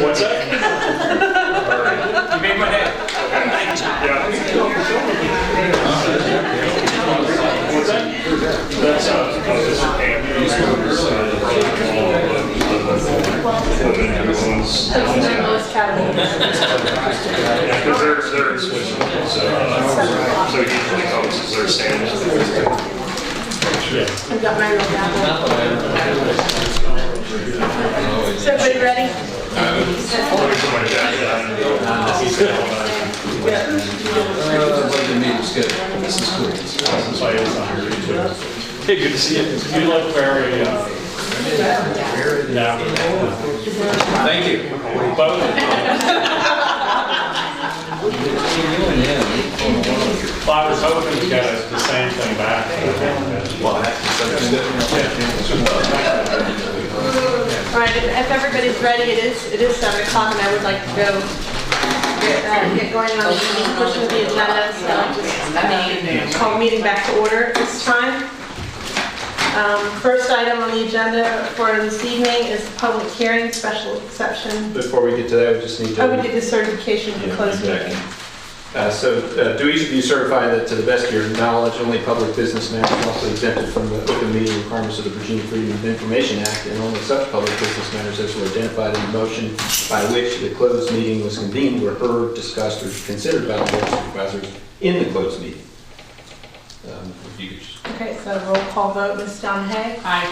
What's that? You made my day. Yeah. What's that? That's because they're switching. So usually comes as their standard. I've got my real gavel. Is everybody ready? Hey, good to see you. You look very, yeah. Thank you. Both. Well, I was hoping to get the same thing back. All right, if everybody's ready, it is 7 o'clock, and I would like to go get going on the meeting, pushing the agenda. So I'll just call the meeting back to order at this time. First item on the agenda for this evening is public hearing, special exception. Before we get to that, we just need to... Oh, we did the certification for closed meeting. Do each of you certify that to the best of your knowledge, only public business matters are also exempted from the open meeting requirements of the Virginia Freedom of Information Act, and only such public business matters as were identified in the motion by which the closed meeting was convened were heard, discussed, or considered by the board of supervisors in the closed meeting. If you could just... Okay, so roll call vote, Ms. Donahue? Aye.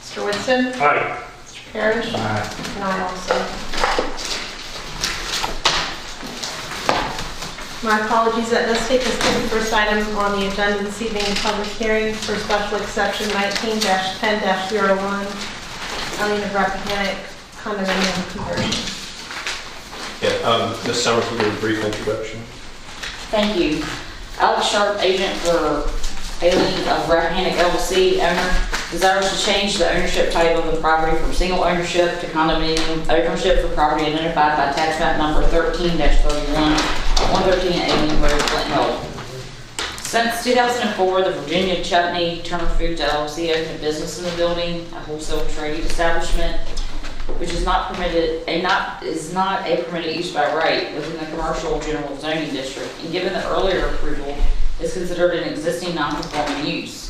Mr. Woodson? Hi. Mr. Parrish? Aye. And I also. My apologies, that does take us to the first item on the agenda this evening, public hearing for special exception 19-10-01, Alien of Rappahannock condominium conversion. Yeah, Ms. Summers will give a brief introduction. Thank you. Alex Sharp, agent for Alien of Rappahannock LLC, owner, desires to change the ownership type of the property from single ownership to condominium ownership for property identified by tax map number 13-31, 113 Alien Road, Flint Hill. Since 2004, the Virginia Chutney Turner Foods LLC opened a business in the building, a wholesale trading establishment, which is not permitted is not a permitted use by right within the commercial general zoning district, and given the earlier approval, is considered an existing non-conforming use.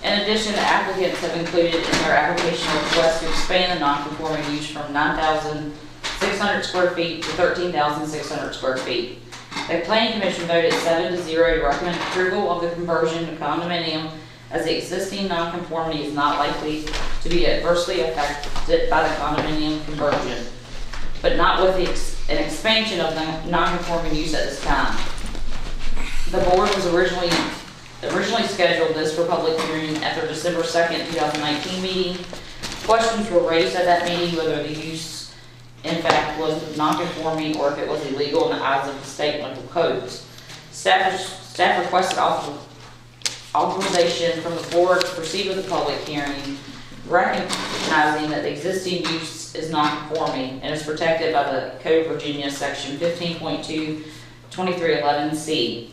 In addition, the applicants have included in their application a request to expand the non-conforming use from 9,600 square feet to 13,600 square feet. The Planning Commission voted 7-0 to recommend approval of the conversion to condominium, as the existing nonconformity is not likely to be adversely affected by the condominium conversion, but not with an expansion of the nonconforming use at this time. The board was originally scheduled this for public hearing at their December 2nd, 2019 meeting. Questions were raised at that meeting whether the use in fact was non-conforming or if it was illegal in the eyes of the state and local codes. Staff requested authorization from the board to proceed with the public hearing, recognizing that the existing use is non-conforming and is protected by the Code of Virginia section 15.2 2311C.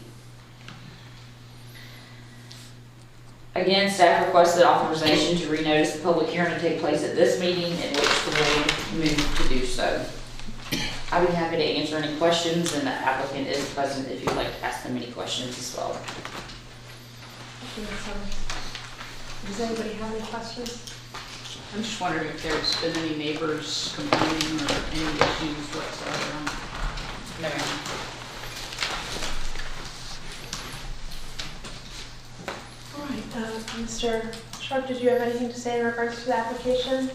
Again, staff requested authorization to renotice the public hearing to take place at this meeting, in which the board moved to do so. I'd be happy to answer any questions, and the applicant is present if you'd like to ask them any questions as well. Does anybody have any questions? I'm just wondering if there's been any neighbors complaining or any issues whatsoever. No. All right, Mr. Sharp, did you have anything to say in regards to the application?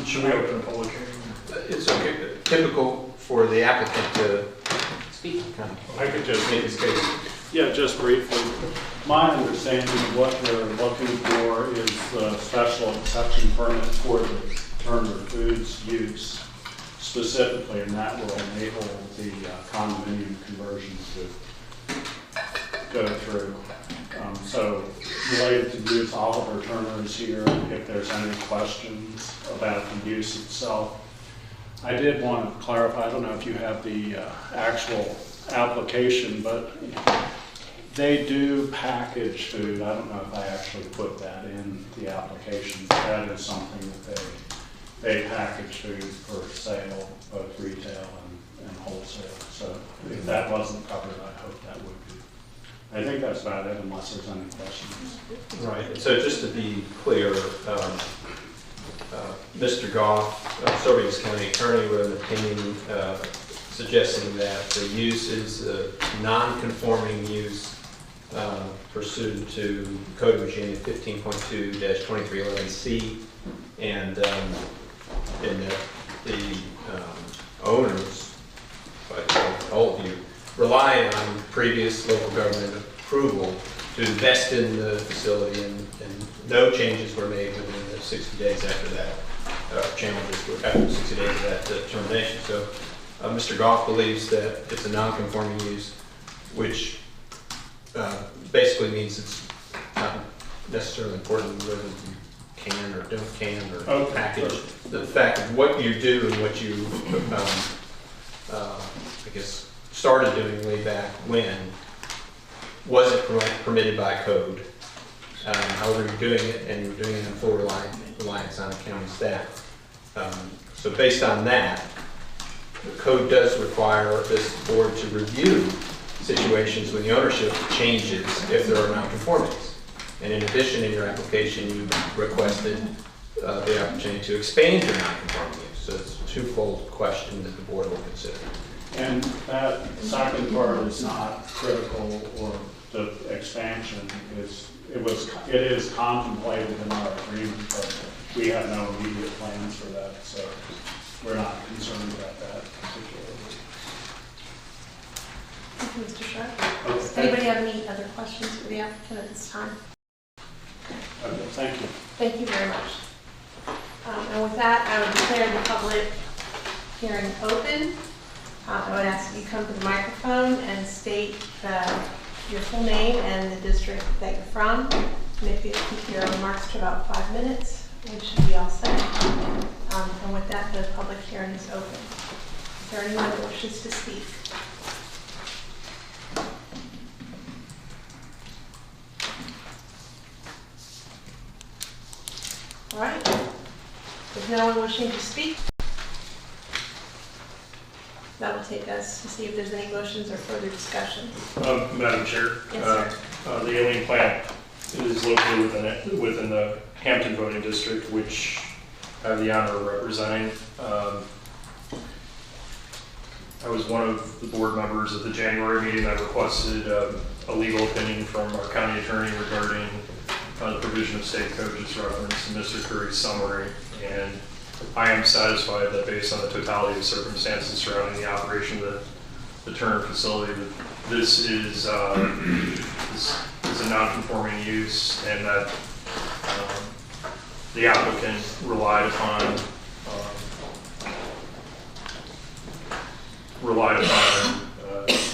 Should we open a public hearing? It's okay, typical for the applicant to Speak. kind of I could just make his case. Yeah, just briefly. My understanding of what they're looking for is the special exception permit for the Turner Foods use specifically, and that will enable the condominium conversion to go through. So related to use, Oliver Turner is here if there's any questions about the use itself. I did want to clarify, I don't know if you have the actual application, but they do package food. I don't know if I actually put that in the application. That is something that they package food for sale, both retail sale. So if that wasn't covered, I hope that would be. I think that's about it unless there's any questions. Right, and so just to be clear, Mr. Goff, Supervisors County Attorney, wrote an opinion suggesting that the use is a non-conforming use pursuant to Code of Virginia 15.2-2311C, and that the owners, like all of you, rely on previous local government approval to invest in the facility, and no changes were made within the 60 days after that, challenges were after 60 days of that termination. So Mr. Goff believes that it's a non-conforming use, which basically means it's not necessarily important whether you can or don't package. The fact of what you do and what you, I guess, started doing way back when wasn't permitted by code. However, you're doing it, and you're doing it in full reliance on county staff. So based on that, the code does require this board to review situations when the ownership changes if there are nonconformities. And in addition, in your application, you requested the opportunity to expand your nonconforming use. So it's a twofold question that the board will consider. And that second part is not critical, or the expansion it is contemplated in our agreement, but we have no immediate plans for that, so we're not concerned about that particularly. Thank you, Mr. Sharp. Okay, Does anybody have any other questions for the applicant at this time? okay, thank you. Thank you very much. And with that, I would declare the public hearing open. I would ask that you come to the microphone and state your full name and the district that you're from. And if you keep your remarks to about 5 minutes, we should be all set. And with that, the public hearing is open. Is there anyone that wishes to speak? All right. There's no one wishing to speak. That will take us to see if there's any motions or further discussion. Madam Chair, Yes, the alien plant is located within the Hampton voting district, which I have the honor of representing. I was one of the board members at the January meeting that requested a legal opinion from our county attorney regarding the provision of state code just referenced in Mr. Curry's summary. And I am satisfied that based on the totality of circumstances surrounding the operation of the Turner facility, that this is a non-conforming use, and that the applicant relied upon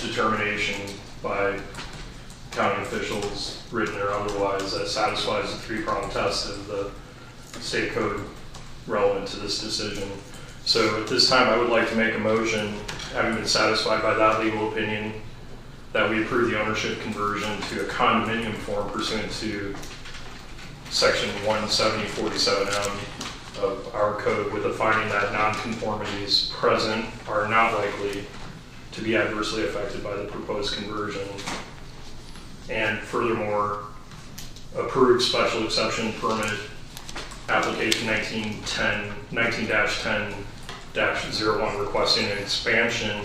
determination by county officials, written or otherwise, that satisfies the three-pronged test of the state code relevant to this decision. So at this time, I would like to make a motion, having been satisfied by that legal opinion, that we approve the ownership conversion to a condominium form pursuant to section 17047M of our code, with a finding that nonconformities present are not likely to be adversely affected by the proposed conversion. And furthermore, approved special exception permit application 19-10-01 requesting an expansion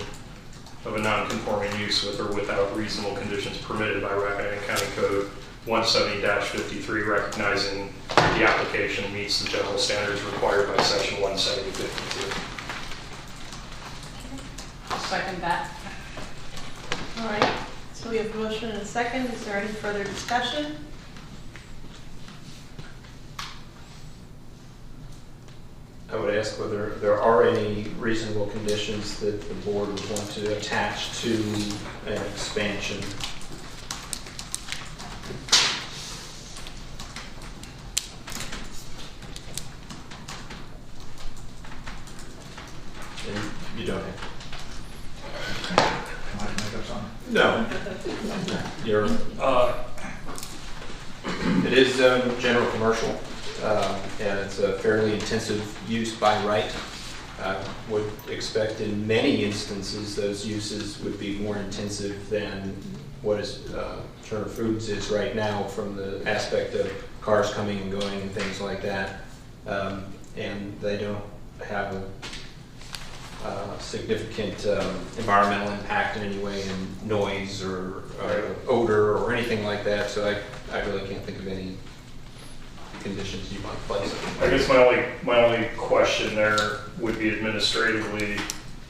of a non-conforming use with or without reasonable conditions permitted by Rappahannock County Code 170-53, recognizing the application meets the general standards required by section 170-52. I'll second that. All right. So we have a motion and a second. Is there any further discussion? I would ask whether there are any reasonable conditions that the board would want to attach to an expansion. And you don't have. No. You're, it is general commercial, and it's a fairly intensive use by right. would expect in many instances, those uses would be more intensive than what is Turner Foods is right now from the aspect of cars coming and going and things like that. And they don't have a significant environmental impact in any way in noise or odor or anything like that. So I really can't think of any conditions you might place. I guess my only question there would be administratively,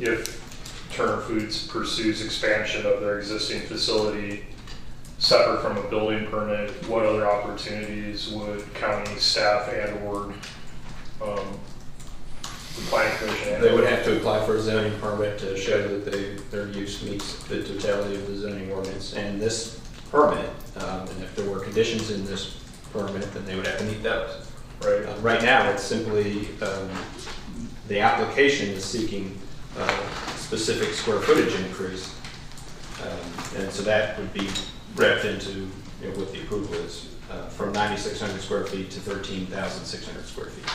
if Turner Foods pursues expansion of their existing facility separate from a building permit, what other opportunities would county staff and/or the planning commission have? They would have to apply for a zoning permit to show that their use meets the totality of the zoning ordinance. And this permit, and if there were conditions in this permit, then they would have to meet those. Right. Right now, it's simply, the application is seeking specific square footage increase. And so that would be wrapped into what the approval is, from 9,600 square feet to 13,600 square feet.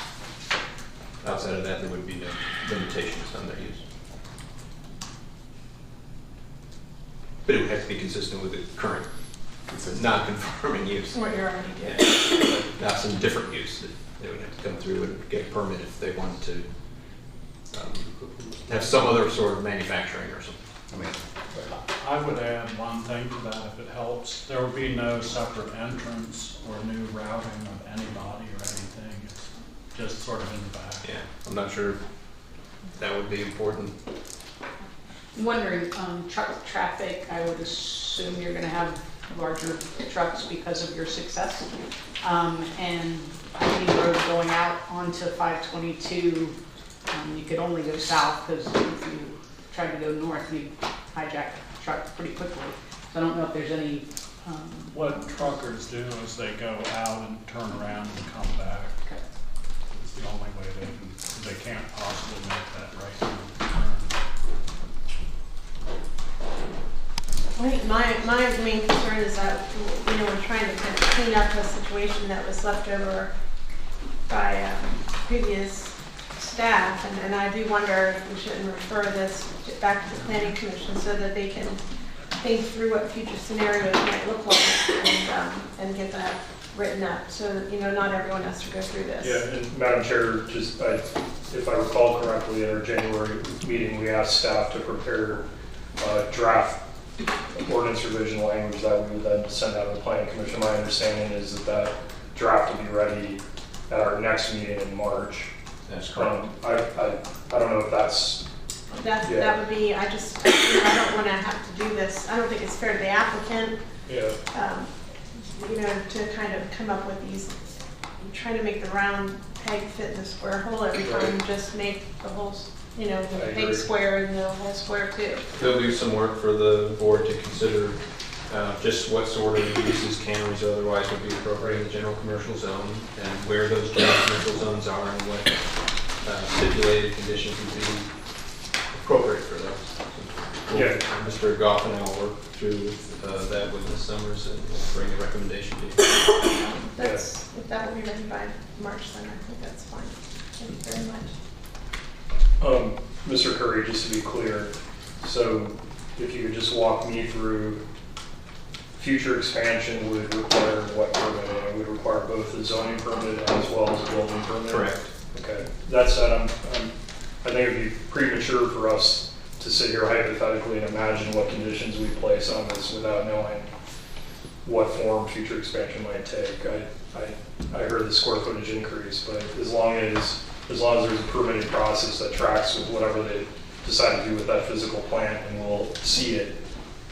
Outside of that, there would be no limitations on their use. But it would have to be consistent with the current non-conforming use. What you're already doing. Not some different use that they would have to come through and get a permit if they wanted to have some other sort of manufacturing or something. I would add one thing to that if it helps. There would be no separate entrance or new routing of anybody or anything. It's just sort of in the back. Yeah, I'm not sure that would be important. I'm wondering, truck traffic, I would assume you're gonna have larger trucks because of your success. And Highland Road going out onto 522, you could only go south, because if you tried to go north, you'd hijack a truck pretty quickly. So I don't know if there's any, What truckers do is they go out and turn around and come back. okay. It's the only way they can't possibly make that right turn. I think my main concern is that, we're trying to kind of clean up a situation that was left over by previous staff, and I do wonder if we shouldn't refer this back to the planning commission so that they can think through what future scenarios might look like and get that written up, so that, not everyone has to go through this. Yeah, and Madam Chair, just if I recall correctly, at our January meeting, we asked staff to prepare draft ordinance revision language that we would then send out to the planning commission. My understanding is that draft will be ready at our next meeting in March. That's correct. I don't know if that's That would be, I don't want to have to do this. I don't think it's fair to the applicant, to kind of come up with these, trying to make the round peg fit in the square hole every time, and just make the whole, the peg square and the whole square too. They'll do some work for the board to consider just what sort of uses can or otherwise would be appropriate in the general commercial zone, and where those general commercial zones are, and what stipulated conditions would be appropriate for those. Yeah. Mr. Goff and I will work through that with Ms. Summers and bring a recommendation to you. If that will be ready by March, then I think that's fine. Thank you very much. Mr. Curry, just to be clear, so if you could just walk me through, future expansion would require what permit? It would require both a zoning permit as well as a building permit? Correct. Okay. That said, I think it'd be premature for us to sit here hypothetically and imagine what conditions we place on this without knowing what form future expansion might take. I heard the square footage increase, but as long as there's a permitting process that tracks with whatever they decide to do with that physical plant, and we'll see it,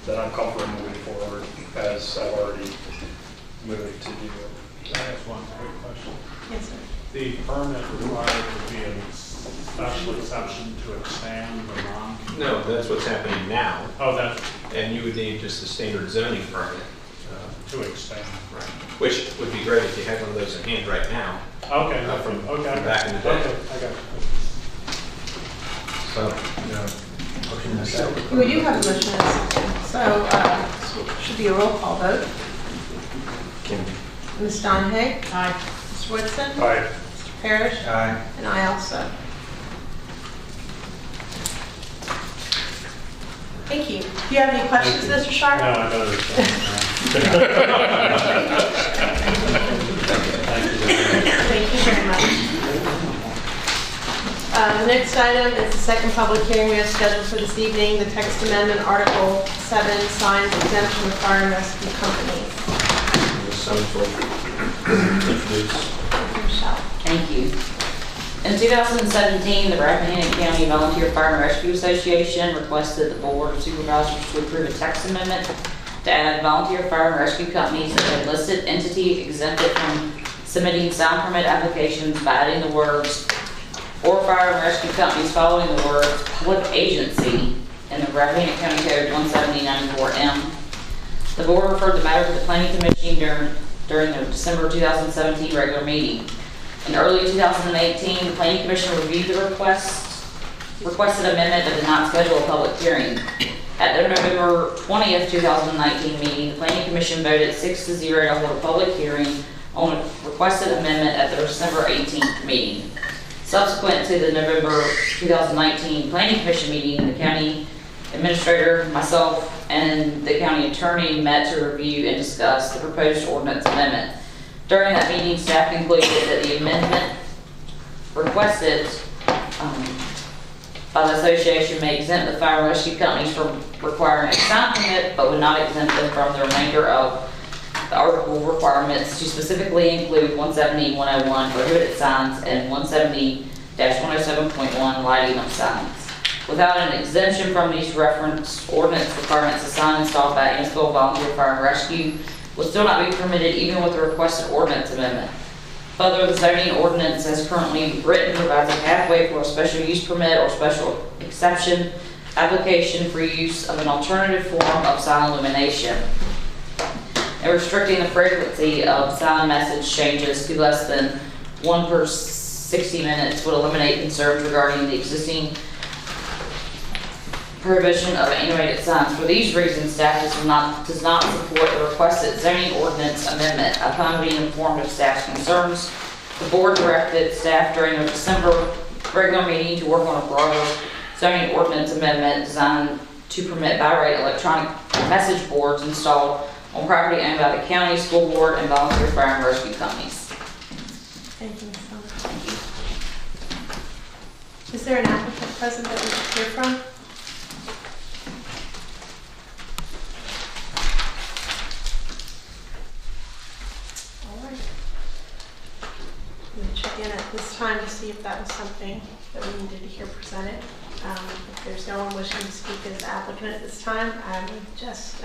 then I'm comfortable moving forward as I've already moved to do. Can I ask one quick question? Yes, sir. The permit required would be a special exception to expand the non. No, that's what's happening now, Oh, that's and you would need just a standard zoning permit. to expand. Right. Which would be great if you had one of those in hand right now. Okay. From Okay. back in the day. Okay, I got you. We do have a motion and a second, so it should be a roll call vote. Ms. Donahue? Aye. Mr. Woodson? Aye. Mr. Parrish? Aye. And I also. Thank you. Do you have any questions, Mr. Sharp? No, I don't understand. Thank you very much. The next item is the second public hearing we have scheduled for this evening, the text amendment, Article 7, signs exemption of fire and rescue companies. Michelle. Thank you. In 2017, the Rappahannock County Volunteer Fire and Rescue Association requested the Board of Supervisors to approve a text amendment to add volunteer fire and rescue companies as a listed entity exempted from submitting sign permit applications by adding the words "or fire and rescue companies" following the words "public agency" in the Rappahannock County Code 170-94M. The Board referred the matter to the Planning Commission during the December 2017 regular meeting. In early 2018, the Planning Commission reviewed the requested amendment but did not schedule a public hearing. At their November 20th, 2019 meeting, the Planning Commission voted 6-0 to hold a public hearing on a requested amendment at their December 18th meeting. Subsequent to the November 2019 Planning Commission meeting, the county administrator, myself, and the county attorney met to review and discuss the proposed ordinance amendment. During that meeting, staff concluded that the amendment requested by the association may exempt the fire and rescue companies from requiring a sign permit, but would not exempt them from the remainder of the article requirements to specifically include 170-101 prohibited signs and 170-107.1 lighting of signs. Without an exemption from these reference ordinance requirements, a sign installed by Annisville Volunteer Fire and Rescue will still not be permitted even with the requested ordinance amendment. Further, the zoning ordinance as currently written provides a pathway for a special use permit or special exception application for use of an alternative form of sign illumination. And restricting the frequency of sign message changes to less than 1 per 60 minutes would eliminate concerns regarding the existing prohibition of animated signs. For these reasons, staff does not support the requested zoning ordinance amendment. Upon being informed of staff's concerns, the board directed staff during the December regular meeting to work on a broader zoning ordinance amendment designed to permit by right electronic message boards installed on property owned by the county, school board, and volunteer fire and rescue companies. Thank you, Ms. Is there an applicant present that we should hear from? Check in at this time to see if that was something that we needed to hear presented. If there's no one wishing to speak as the applicant at this time, I would just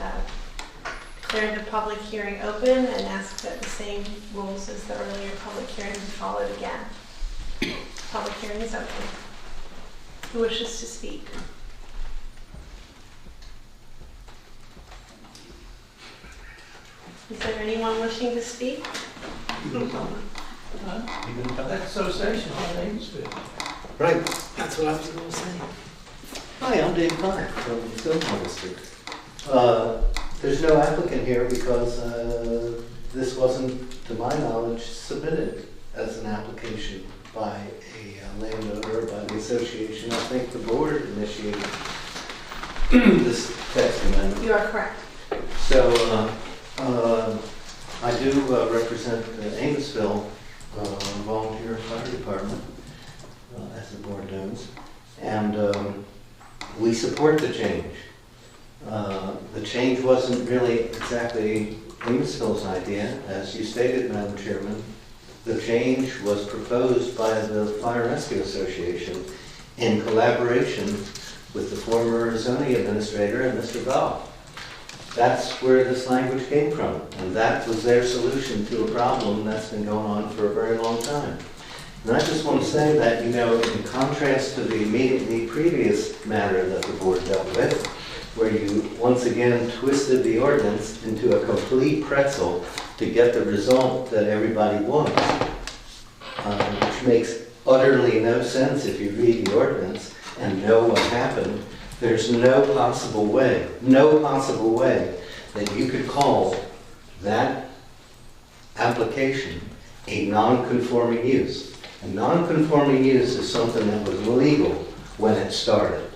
declare the public hearing open and ask that the same rules as the earlier public hearing be followed again. Public hearing is open. Who wishes to speak? Is there anyone wishing to speak? That association on Amesville. Right, that's what I was going to say. Hi, I'm Dave Clark from Stillwater District. There's no applicant here because this wasn't, to my knowledge, submitted as an application by a landowner or by the association. I think the board initiated this text amendment. You are correct. So I do represent Amesville Volunteer Fire Department, as the board knows, and we support the change. The change wasn't really exactly Amesville's idea, as you stated, Madam Chairman. The change was proposed by the Fire Rescue Association in collaboration with the former zoning administrator and Mr. Goff. That's where this language came from, and that was their solution to a problem that's been going on for a very long time. And I just want to say that, you know, in contrast to the immediately previous matter that the board dealt with, where you once again twisted the ordinance into a complete pretzel to get the result that everybody wants, which makes utterly no sense if you read the ordinance and know what happened. There's no possible way that you could call that application a non-conforming use. A non-conforming use is something that was legal when it started.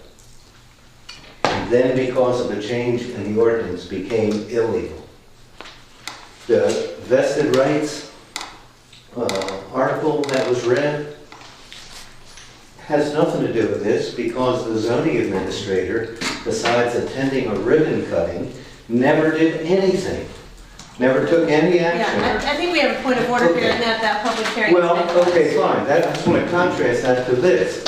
And and then because of a change in the ordinance became illegal. The vested rights article that was read has nothing to do with this because the zoning administrator, besides attending a ribbon cutting, never did anything, never took any action. Yeah, I think we have a point of order here, and that public hearing. Well, okay, fine. I just want to contrast that to this.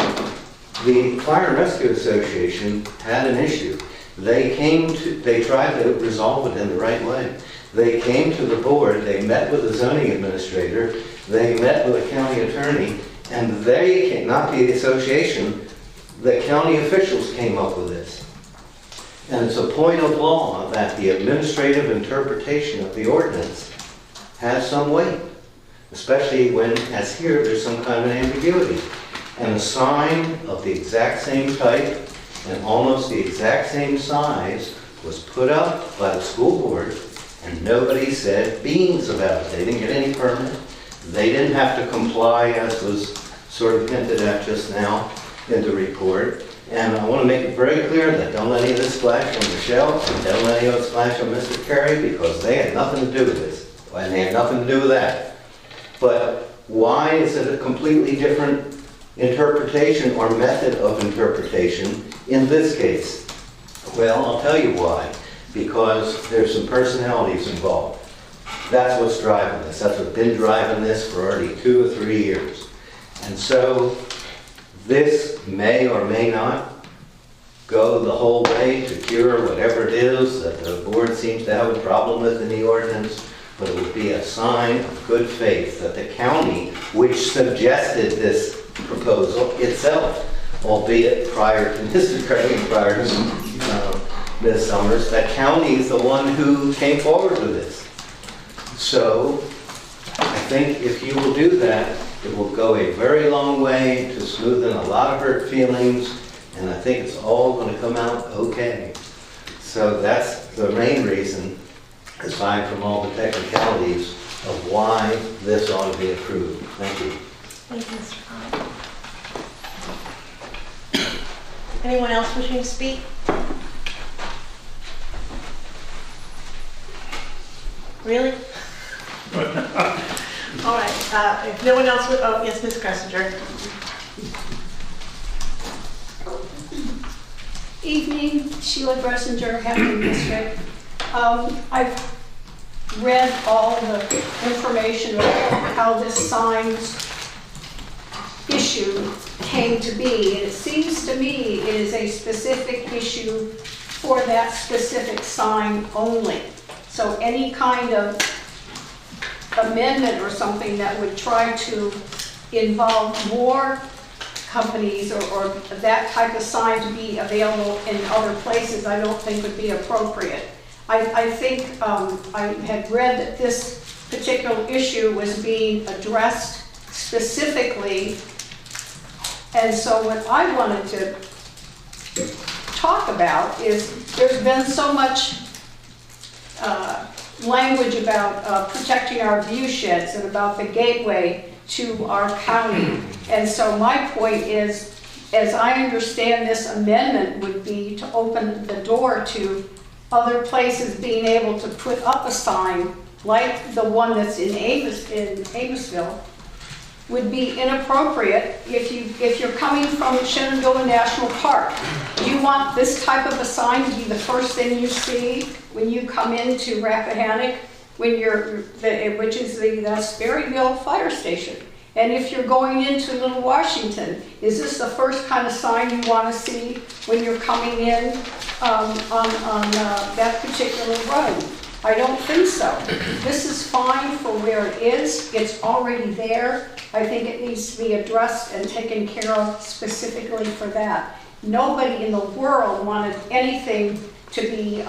The Fire and Rescue Association had an issue. They tried to resolve it in the right way. They came to the board, they met with the zoning administrator, they met with the county attorney, and they came, not the association, the county officials came up with this. And it's a point of law that the administrative interpretation of the ordinance has some weight, especially when, as here, there's some kind of ambiguity. And a sign of the exact same type and almost the exact same size was put up by the school board, and nobody said beans about it. They didn't get any permit. They didn't have to comply, as was sort of hinted at just now in the report. And I want to make it very clear that don't let any of this splash on Michelle, and don't let any of it splash on Mr. Carey, because they had nothing to do with this. And they had nothing to do with that. But why is it a completely different interpretation or method of interpretation in this case? Well, I'll tell you why. Because there's some personalities involved. That's what's driving this. That's what's been driving this for already 2 or 3 years. And so this may or may not go the whole way to cure whatever it is that the board seems to have a problem with in the ordinance, but it would be a sign of good faith that the county, which suggested this proposal itself, albeit prior to Mr. Craig and prior to Ms. Summers, that county is the one who came forward with this. So I think if you will do that, it will go a very long way to smoothen a lot of hurt feelings, and I think it's all going to come out okay. So that's the main reason, aside from all the technicalities, of why this ought to be approved. Thank you. Thank you, Mr. Conlon. Anyone else wishing to speak? Really? All right, if no one else would, oh, yes, Ms. Gressinger. Evening, Sheila Gressinger, Hampton District. I've read all the information about how this signs issue came to be. And it seems to me it is a specific issue for that specific sign only. So any kind of amendment or something that would try to involve more companies or that type of sign to be available in other places, I don't think would be appropriate. I think I had read that this particular issue was being addressed specifically, and so what I wanted to talk about is there's been so much language about protecting our view sheds and about the gateway to our county. And so my point is, as I understand this amendment would be to open the door to other places being able to put up a sign like the one that's in Amosville, would be inappropriate if you're coming from Shenandoah National Park. Do you want this type of a sign to be the first thing you see when you come into Rappahannock, which is the Sperryville Fire Station? And if you're going into Little Washington, is this the first kind of sign you want to see when you're coming in on that particular road? I don't think so. This is fine for where it is. It's already there. I think it needs to be addressed and taken care of specifically for that. Nobody in the world wanted anything to be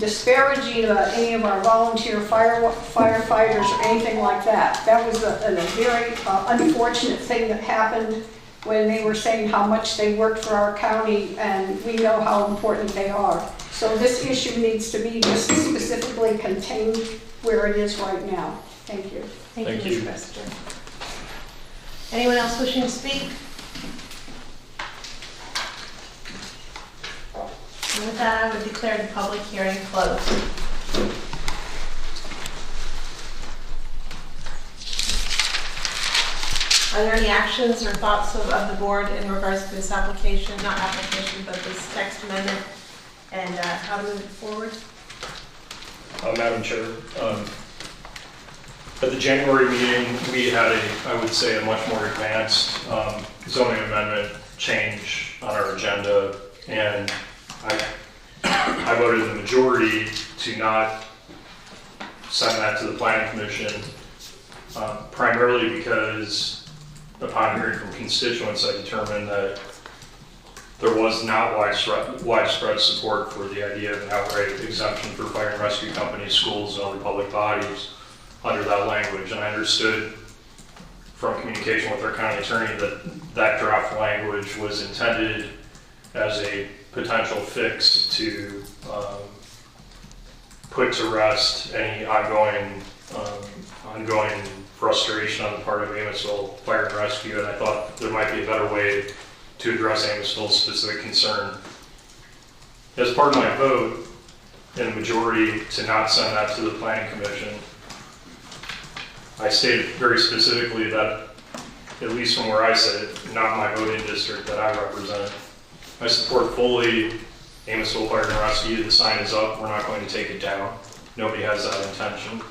disparaging any of our volunteer firefighters or anything like that. That was a very unfortunate thing that happened when they were saying how much they worked for our county, and we know how important they are. So this issue needs to be just specifically contained where it is right now. Thank you. Thank you, Ms. Gressinger. Anyone else wishing to speak? And with that, I would declare the public hearing closed. Are there any actions or thoughts of the board in regards to this application, not application, but this text amendment, and how to move it forward? Madam Chair, at the January meeting, we had I would say, a much more advanced zoning amendment change on our agenda, and I voted the majority to not send that to the Planning Commission, primarily because upon hearing from constituents, I determined that there was not widespread support for the idea of an outright exemption for fire and rescue companies, schools, and other public bodies under that language. And I understood from communication with our county attorney that that draft language was intended as a potential fix to put to rest any ongoing frustration on the part of Amosville Fire and Rescue, and I thought there might be a better way to address Amosville's specific concern. As part of my vote, in the majority to not send that to the Planning Commission, I stated very specifically that, at least from where I sit, not my voting district that I represent, I support fully Amosville Fire and Rescue. The sign is up. We're not going to take it down. Nobody has that intention.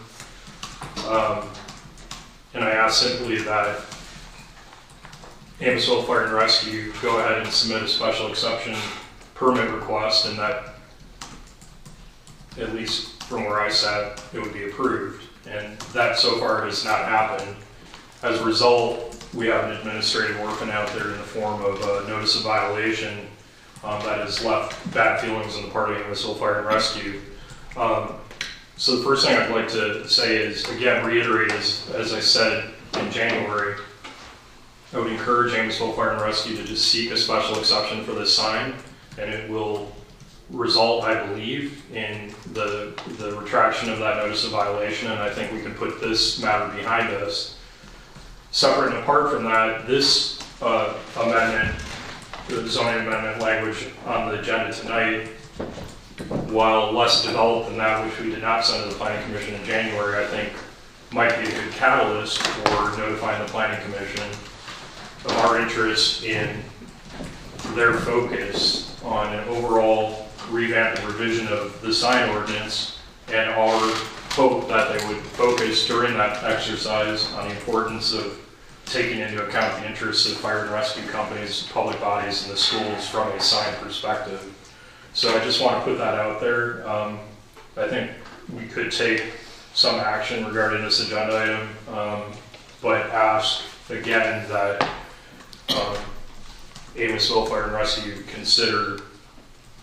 And I ask simply that Amosville Fire and Rescue go ahead and submit a special exception permit request, and that, at least from where I sat, it would be approved. And that so far has not happened. As a result, we have an administrative orphan out there in the form of a notice of violation that has left bad feelings on the part of Amosville Fire and Rescue. So the first thing I'd like to say is, again, reiterate, as I said in January, I would encourage Amosville Fire and Rescue to just seek a special exception for this sign, and it will result, I believe, in the retraction of that notice of violation, and I think we can put this matter behind us. Separate and apart from that, this amendment, the zoning amendment language on the agenda tonight, while less developed than that which we did not send to the Planning Commission in January, I think might be a good catalyst for notifying the Planning Commission of our interest in their focus on an overall revamp and revision of the sign ordinance, and our hope that they would focus during that exercise on the importance of taking into account the interests of fire and rescue companies, public bodies, and the schools from a sign perspective. So I just want to put that out there. I think we could take some action regarding this agenda item, but ask again that Amosville Fire and Rescue consider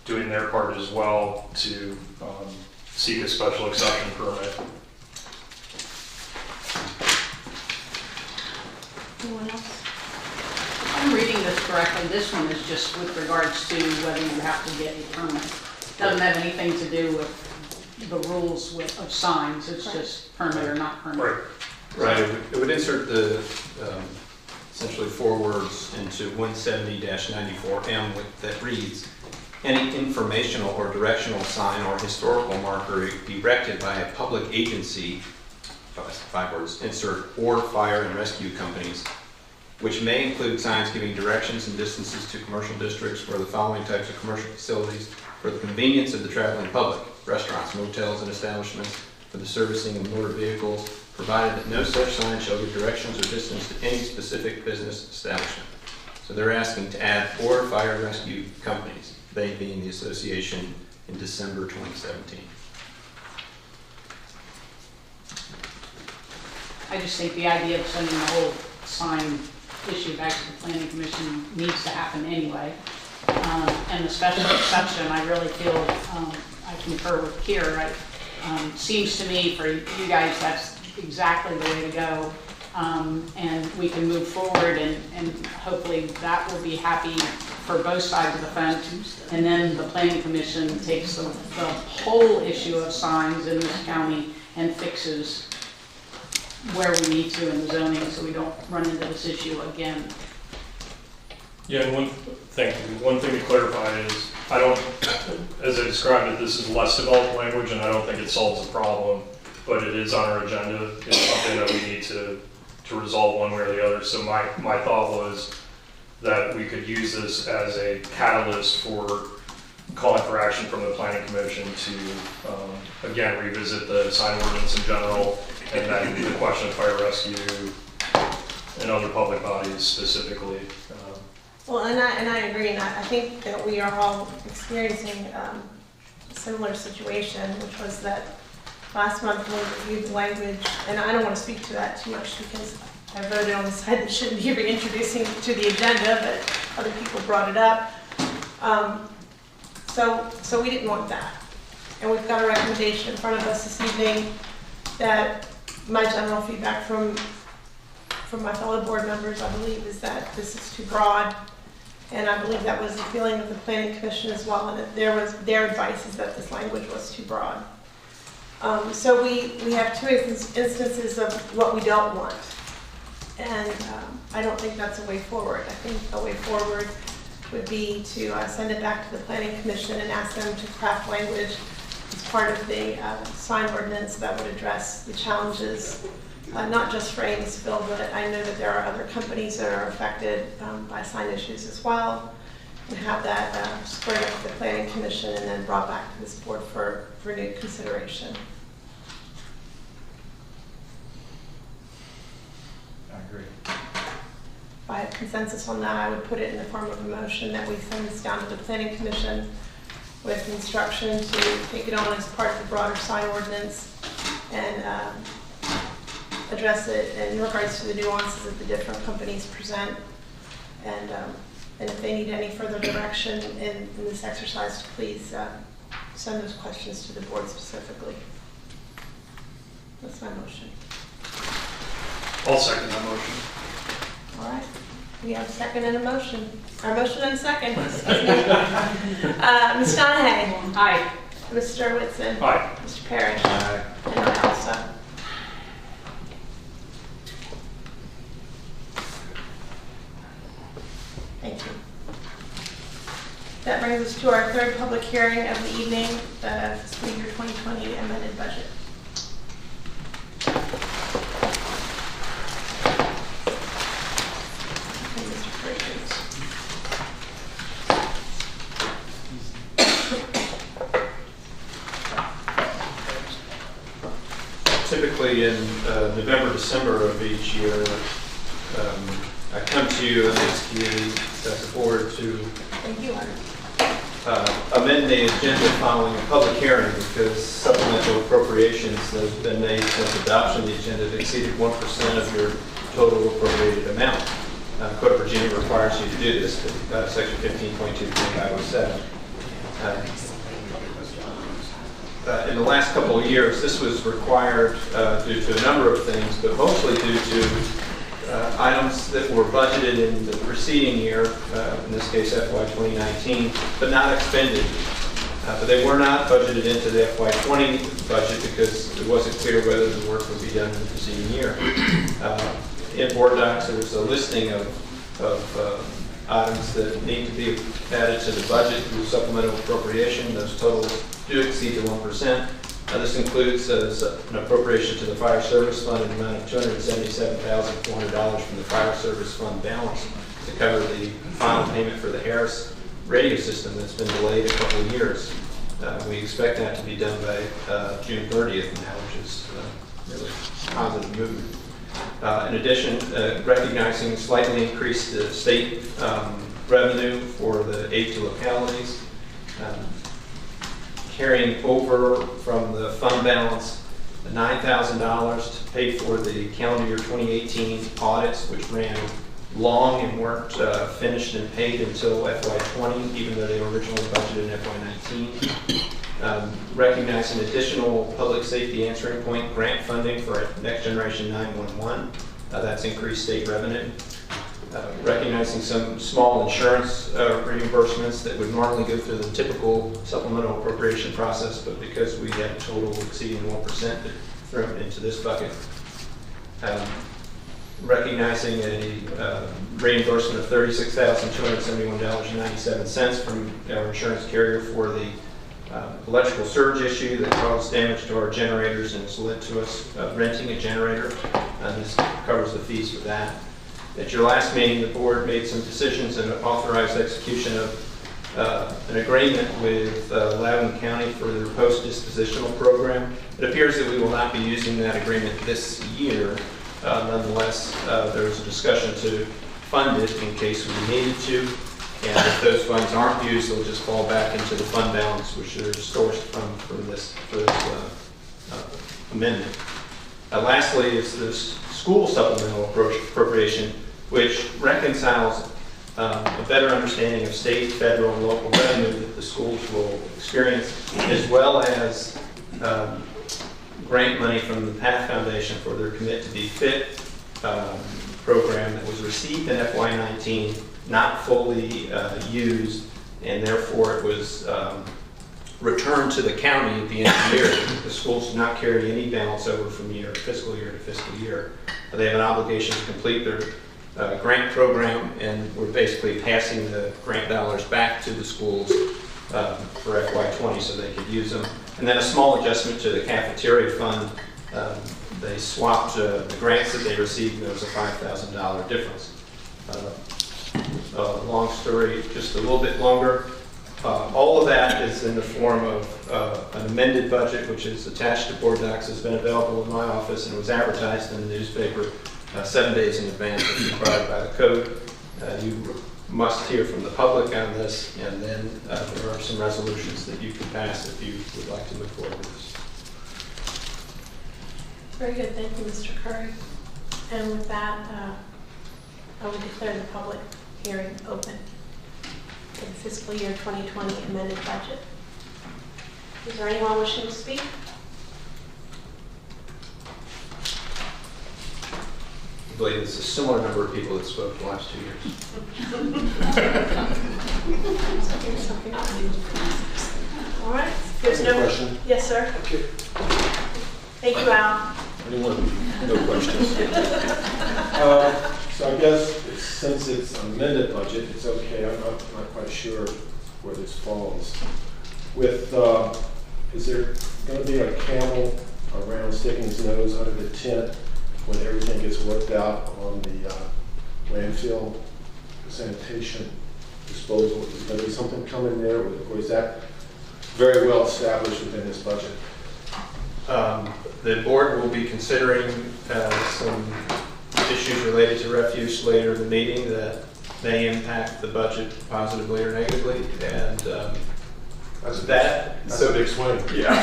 doing their part as well to seek a special exception permit. Anyone else? If I'm reading this correctly, this one is just with regards to whether you have to get a permit. Doesn't have anything to do with the rules of signs, it's just permit or not permit. Right. It would insert the essentially 4 words into 170-94M that reads, any informational or directional sign or historical marker erected by a public agency, 5 words, insert, or fire and rescue companies, which may include signs giving directions and distances to commercial districts for the following types of commercial facilities for the convenience of the traveling public: restaurants, motels, and establishments for the servicing of motor vehicles, provided that no such sign shall give directions or distance to any specific business establishment. So they're asking to add or fire and rescue companies, they being the association in December 2017. I just think the idea of sending the whole sign issue back to the Planning Commission needs to happen anyway. And the special exception, I really feel, I concur with Keir, seems to me for you guys that's exactly the way to go. And we can move forward and hopefully that will be happy for both sides of the fence. And then the Planning Commission takes the whole issue of signs in this county and fixes where we need to in the zoning so we don't run into this issue again. Yeah, and one thing to clarify is, described it, this is less developed language, and I don't think it solves the problem, but it is on our agenda. It's something that we need to resolve one way or the other. So my thought was that we could use this as a catalyst for calling for action from the Planning Commission to, again, revisit the sign ordinance in general, and then the question of fire rescue and other public bodies specifically. Well, and I agree, and I think that we are all experiencing a similar situation, which was that last month when we reviewed the language, and I don't want to speak to that too much because I voted on the side that shouldn't be reintroducing it to the agenda, but other people brought it up. So we didn't want that. And we've got a recommendation in front of us this evening that my general feedback from my fellow board members, I believe, is that this is too broad. And I believe that was the feeling of the Planning Commission as well, and that their advice is that this language was too broad. So we have two instances of what we don't want. And I don't think that's a way forward. I think a way forward would be to send it back to the Planning Commission and ask them to craft language as part of the sign ordinance that would address the challenges, not just for Amosville, but I know that there are other companies that are affected by sign issues as well, and have that squared up to the Planning Commission and then brought back to this board for new consideration. I agree. If I have consensus on that, I would put it in the form of a motion that we send this down to the Planning Commission with instruction to take it on as part of the broader sign ordinance and address it in regards to the nuances that the different companies present. And if they need any further direction in this exercise, please send those questions to the board specifically. That's my motion. I'll second that motion. All right, we have a second and a motion. Our motion and a second. Ms. Donahue? Aye. Mr. Whitson? Aye. Mr. Parrish? Aye. And I also. Thank you. That brings us to our third public hearing of the evening, the fiscal year 2020 amended budget. Typically in November, December of each year, I come to you and ask you as a board to Thank you, Art. amend the agenda following a public hearing because supplemental appropriations that have been made since adoption of the agenda have exceeded 1% of your total appropriated amount. Code of Virginia requires you to do this, section 15.2.507. In the last couple of years, this was required due to a number of things, but mostly due to items that were budgeted in the preceding year, in this case FY 2019, but not expended. But they were not budgeted into the FY 20 budget because it wasn't clear whether the work would be done in the preceding year. In board docs, there's a listing of items that need to be added to the budget through supplemental appropriation. Those totals do exceed the 1%. This includes an appropriation to the Fire Service Fund in the amount of $277,400 from the Fire Service Fund balance to cover the final payment for the Harris radio system that's been delayed a couple of years. We expect that to be done by June 30th now, which is really a positive movement. In addition, recognizing slightly increased state revenue for the aid to localities, carrying over from the fund balance the $9,000 to pay for the calendar year 2018 audits, which ran long and weren't finished and paid until FY20, even though they were originally budgeted in FY19. Recognizing additional public safety answering point grant funding for Next Generation 911. That's increased state revenue. Recognizing some small insurance reimbursements that would normally go through the typical supplemental appropriation process, but because we had a total exceeding 1%, thrown into this bucket. Recognizing a reimbursement of $36,271.97 from our insurance carrier for the electrical surge issue that caused damage to our generators and has led to us renting a generator. This covers the fees for that. At your last meeting, the board made some decisions and authorized execution of an agreement with Rappahannock County for their post-dispositional program. It appears that we will not be using that agreement this year. Nonetheless, there was a discussion to fund it in case we needed to. And if those funds aren't used, they'll just fall back into the fund balance, which are sourced from this amendment. Lastly, is this school supplemental appropriation, which reconciles a better understanding of state, federal, and local revenue that the schools will experience, as well as grant money from the PATH Foundation for their Commit to Be Fit program that was received in FY19, not fully used, and therefore it was returned to the county at the end of the year. The schools do not carry any balance over from fiscal year to fiscal year. They have an obligation to complete their grant program, and we're basically passing the grant dollars back to the schools for FY20 so they could use them. And then a small adjustment to the cafeteria fund. They swapped the grants that they received, and there was a $5,000 difference. Long story, just a little bit longer. All of that is in the form of an amended budget, which is attached to board docs, has been available in my office, and was advertised in the newspaper 7 days in advance as required by the code. You must hear from the public on this, and then there are some resolutions that you can pass if you would like to move forward with this. Very good, thank you, Mr. Curry. And with that, I will declare the public hearing open for the fiscal year 2020 amended budget. Is there anyone wishing to speak? I believe it's a similar number of people that spoke the last 2 years. Something else. All right. There's no question. Yes, sir. Okay. Thank you, Al. Anyone? No questions. So I guess since it's amended budget, it's okay. I'm not quite sure where this falls. With is there going to be a camel around sticking his nose under the tent when everything gets worked out on the landfill sanitation disposal? Is there going to be something coming there, or is that very well established within this budget? The board will be considering some issues related to refuse later in the meeting that may impact the budget positively or negatively, and That's so a big swing. Yeah.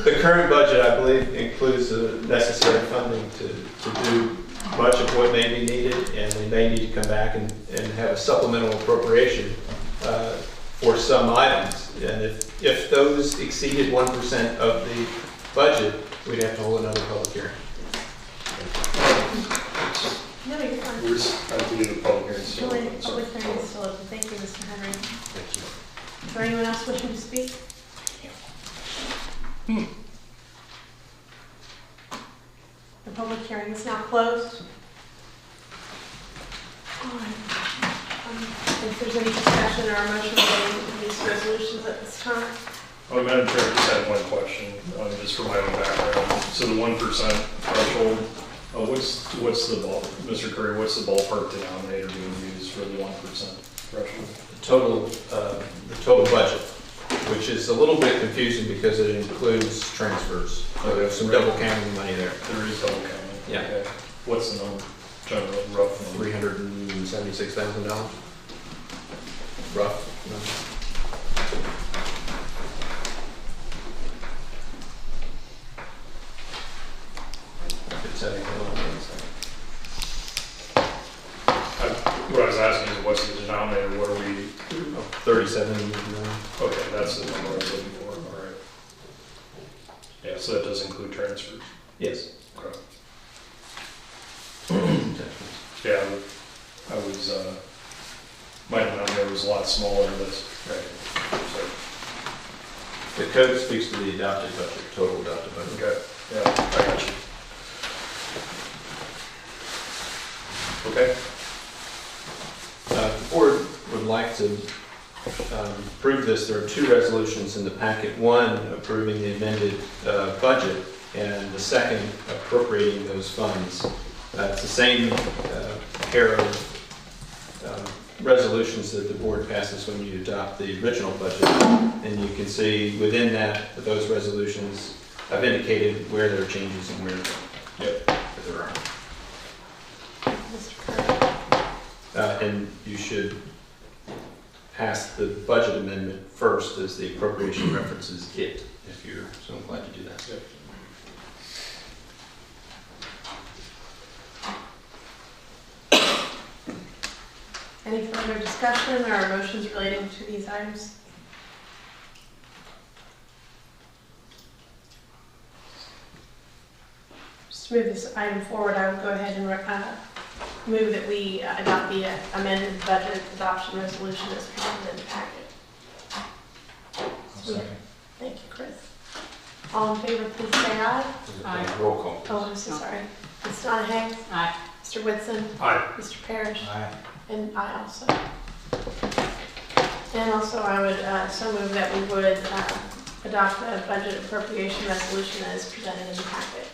The current budget, I believe, includes the necessary funding to do much of what may be needed, and they may need to come back and have a supplemental appropriation for some items. And if those exceeded 1% of the budget, we'd have to hold another public hearing. No, you're fine. We're just trying to do the public hearing. So Public hearing is still open. Thank you, Mr. Henry. Thank you. Is there anyone else wishing to speak? The public hearing is now closed. All right. If there's any discussion or motion relating to these resolutions at this time. Madam Chair, I just had one question, just for my own background. So the 1% threshold, what's the ball, Mr. Curry? What's the ballpark denominator being used for the 1% threshold? The total budget, which is a little bit confusing because it includes transfers. So there's some double counting money there. There is double counting. Yeah. Okay. What's the number? General rough number. $376,000. Rough number. What I was asking is what's the denominator? What are we? 37 million. Okay, that's the number I was looking for. All right. Yeah, so that does include transfers. Yes. Okay. Yeah, I was, my denominator was a lot smaller than this. Right. So, The code speaks to the adopted budget, total adopted budget. okay, yeah, I got you. Okay. The board would like to approve this, there are two resolutions in the packet. One approving the amended budget, and the second appropriating those funds. It's the same pair of resolutions that the board passes when you adopt the original budget. And you can see within that, with those resolutions, I've indicated where there are changes and where there aren't. Mr. Curry. And you should pass the budget amendment first, as the appropriation references it, if you're so inclined to do that. Yep. Any further discussion or motions relating to these items? Just to move this item forward, I would go ahead and move that we adopt the amended budget adoption resolution as presented in the packet. Thank you, Chris. All in favor, please say aye. Aye. Roll call. Oh, I'm so sorry. Ms. Donahue? Aye. Mr. Whitson? Aye. Mr. Parrish? Aye. And I also. And also I would so move that we would adopt a budget appropriation resolution as presented in the packet.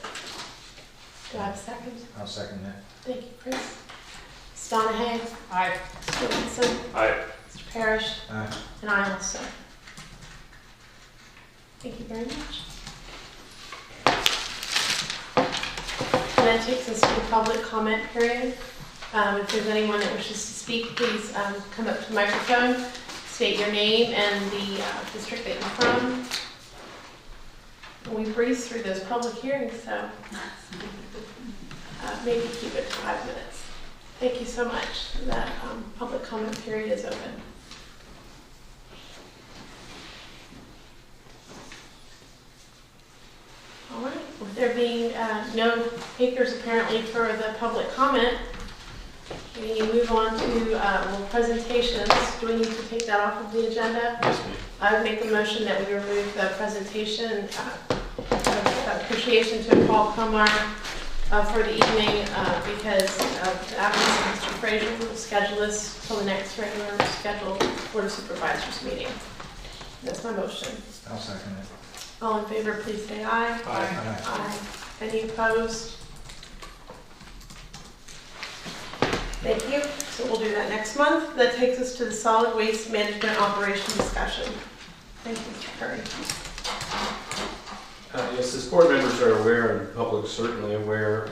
Do I have a second? I'll second that. Thank you, Chris. Ms. Donahue? Aye. Mr. Whitson? Aye. Mr. Parrish? Aye. And I also. Thank you very much. And that takes us to the public comment period. If there's anyone that wishes to speak, please come up to the microphone, state your name and the district that you're from. And we breeze through those public hearings, so maybe keep it to 5 minutes. Thank you so much. That public comment period is open. All right, with there being no takers apparently for the public comment, we move on to presentations. Do we need to take that off of the agenda? Yes, ma'am. I would make a motion that we remove the presentation of appreciation to Paul Kumar for the evening because of the absence of Mr. Frazier. We'll schedule this till the next regular scheduled Board of Supervisors meeting. That's my motion. I'll second it. All in favor, please say aye. Aye. Aye. Any opposed? Thank you. So we'll do that next month. That takes us to the solid waste management operation discussion. Thank you, Mr. Curry. Yes, as board members are aware, and the public certainly aware,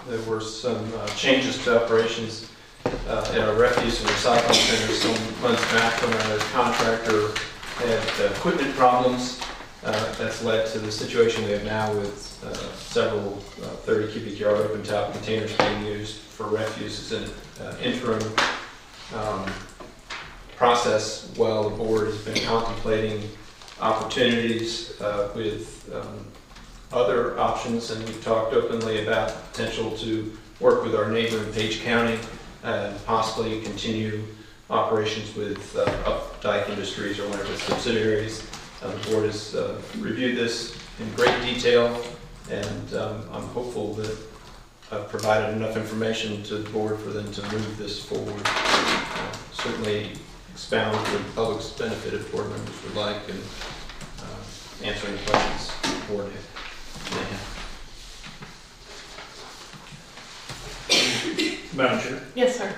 there were some changes to operations at our refuse and recycling center some months back when our contractor had equipment problems. That's led to the situation we have now with several 30 cubic yard open top containers being used for refuse as an interim process while the board has been contemplating opportunities with other options, and we've talked openly about potential to work with our neighbor in Page County and possibly continue operations with Updike Industries or one of its subsidiaries. The board has reviewed this in great detail, and I'm hopeful that I've provided enough information to the board for them to move this forward. Certainly expound for the public's benefit if board members would like, and answer any questions the board may have. Madam Chair. Yes, sir.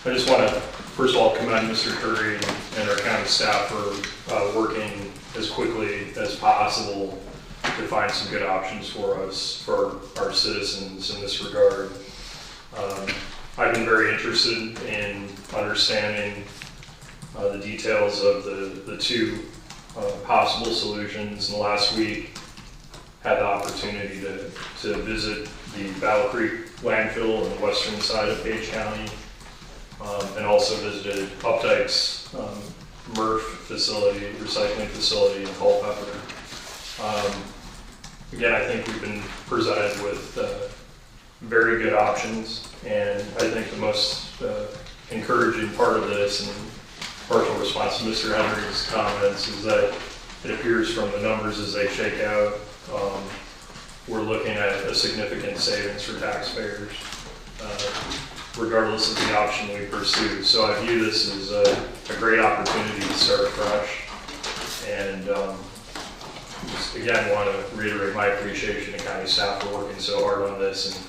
I just want to, first of all, commend Mr. Curry and our county staff for working as quickly as possible to find some good options for us, for our citizens in this regard. I've been very interested in understanding the details of the two possible solutions. And last week, had the opportunity to visit the Battle Creek landfill on the western side of Page County, and also visited Updike's MRF facility, recycling facility in Culpeper. Again, I think we've been presented with very good options, and I think the most encouraging part of this, and partial response to Mr. Henry's comments, is that it appears from the numbers as they shake out, we're looking at a significant savings for taxpayers. regardless of the option we pursue. So I view this as a great opportunity to start fresh. And just again, want to reiterate my appreciation to county staff for working so hard on this, and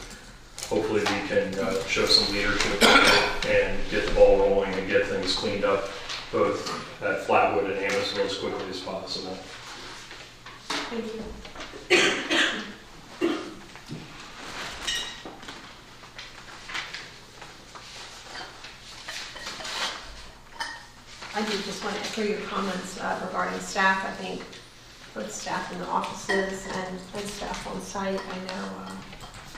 hopefully we can show some leadership and get the ball rolling and get things cleaned up both at Flatwood and Amosville as quickly as possible. Thank you. I do just want to echo your comments regarding staff. I think both staff in the offices and staff on site, I know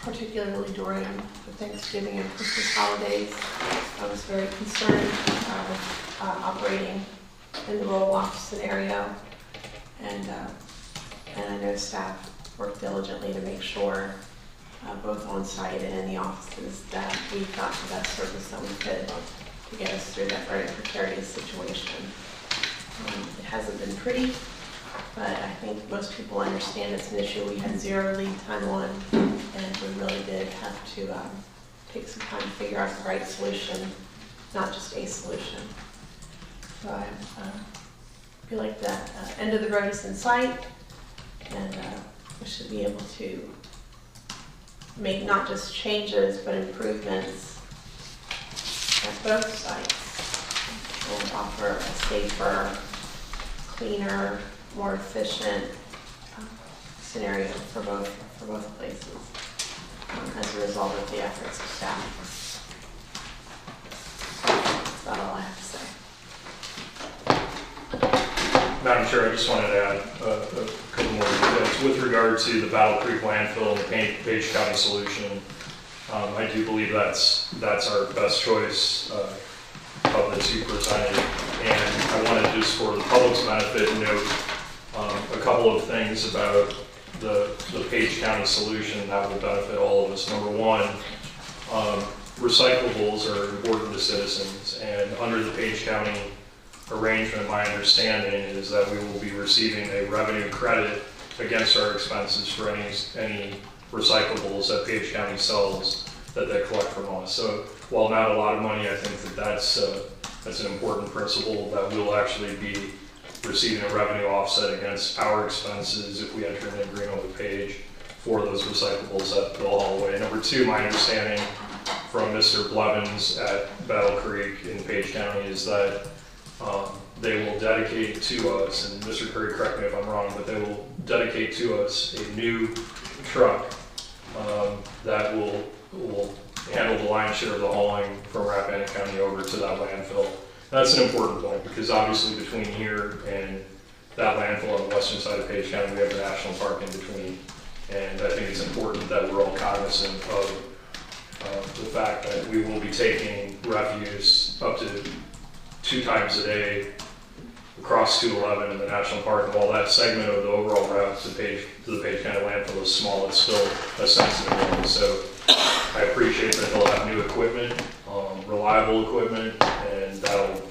particularly during the Thanksgiving and Christmas holidays, I was very concerned with operating in the roll-off scenario. And I know staff worked diligently to make sure, both on site and in the offices, that we got the best service that we could to get us through that very precarious situation. It hasn't been pretty, but I think most people understand it's an issue we had zero lead time on, and we really did have to take some time to figure out the right solution, not just a solution. So I feel like that end of the road is in sight, and we should be able to make not just changes, but improvements at both sites, and offer a safer, cleaner, more efficient scenario for both places as a result of the efforts of staff. That's about all I have to say. Madam Chair, I just wanted to add a couple more details. With regard to the Battle Creek landfill and the Page County solution, I do believe that's our best choice of the two presented. And I want to just, for the public's benefit, note a couple of things about the Page County solution that will benefit all of us. Number one, recyclables are important to citizens, and under the Page County arrangement, my understanding is that we will be receiving a revenue credit against our expenses for any recyclables that Page County sells that they collect from us. So while not a lot of money, I think that's an important principle, that we'll actually be receiving a revenue offset against our expenses if we enter an agreement with Page for those recyclables that they'll haul away. Number two, my understanding from Mr. Blevins at Battle Creek in Page County is that they will dedicate to us, and Mr. Curry, correct me if I'm wrong, but they will dedicate to us a new truck that will handle the lion's share of the hauling from Rappahannock County over to that landfill. That's an important point, because obviously between here and that landfill on the western side of Page County, we have the national park in between. And I think it's important that we're all cognizant of the fact that we will be taking refuse up to 2 times a day across 211 in the national park. And while that segment of the overall route to the Page County landfill is small, it's still a sensitive one. So I appreciate that they'll have new equipment, reliable equipment, and that'll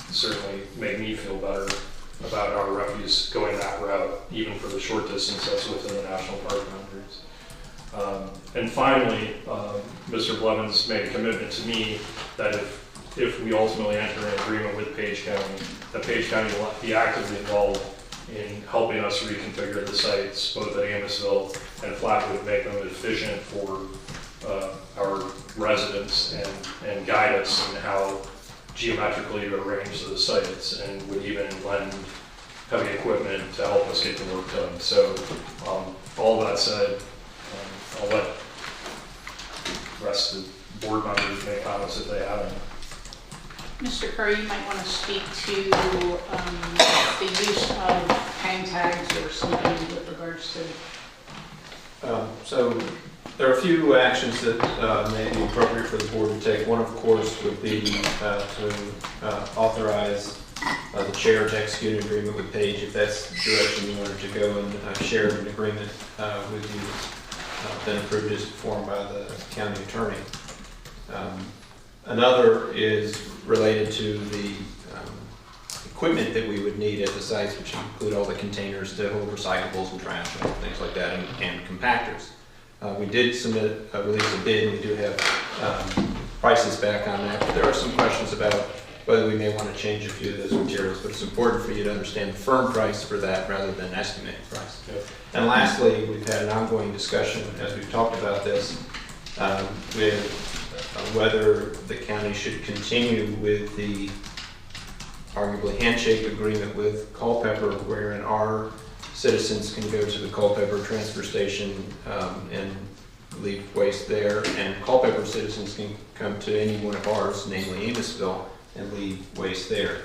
certainly make me feel better about our refuse going that route, even for the short distance that's within the national park boundaries. And finally, Mr. Blevins made a commitment to me that if we ultimately enter an agreement with Page County, that Page County will be actively involved in helping us reconfigure the sites, both at Amosville and Flatwood, make them efficient for our residents and guide us in how geometrically to arrange those sites, and would even lend heavy equipment to help us get the work done. So all that said, I'll let the rest of the board members make comments if they have any. Mr. Curry, you might want to speak to the use of hang tags or something with regards to. So there are a few actions that may be appropriate for the board to take. One, of course, would be to authorize the chair to execute an agreement with Page, if that's the direction you wanted to go, and share an agreement with you, then approved as performed by the county attorney. Another is related to the equipment that we would need at the sites, which include all the containers to hold recyclables and trash and things like that, and compactors. We did release a bid, and we do have prices back on that. But there are some questions about whether we may want to change a few of those materials, but it's important for you to understand the firm price for that rather than estimated price. Yep. And lastly, we've had an ongoing discussion as we've talked about this with whether the county should continue with the arguably handshake agreement with Culpeper, wherein our citizens can go to the Culpeper transfer station and leave waste there, and Culpeper citizens can come to any one of ours, namely Amosville, and leave waste there.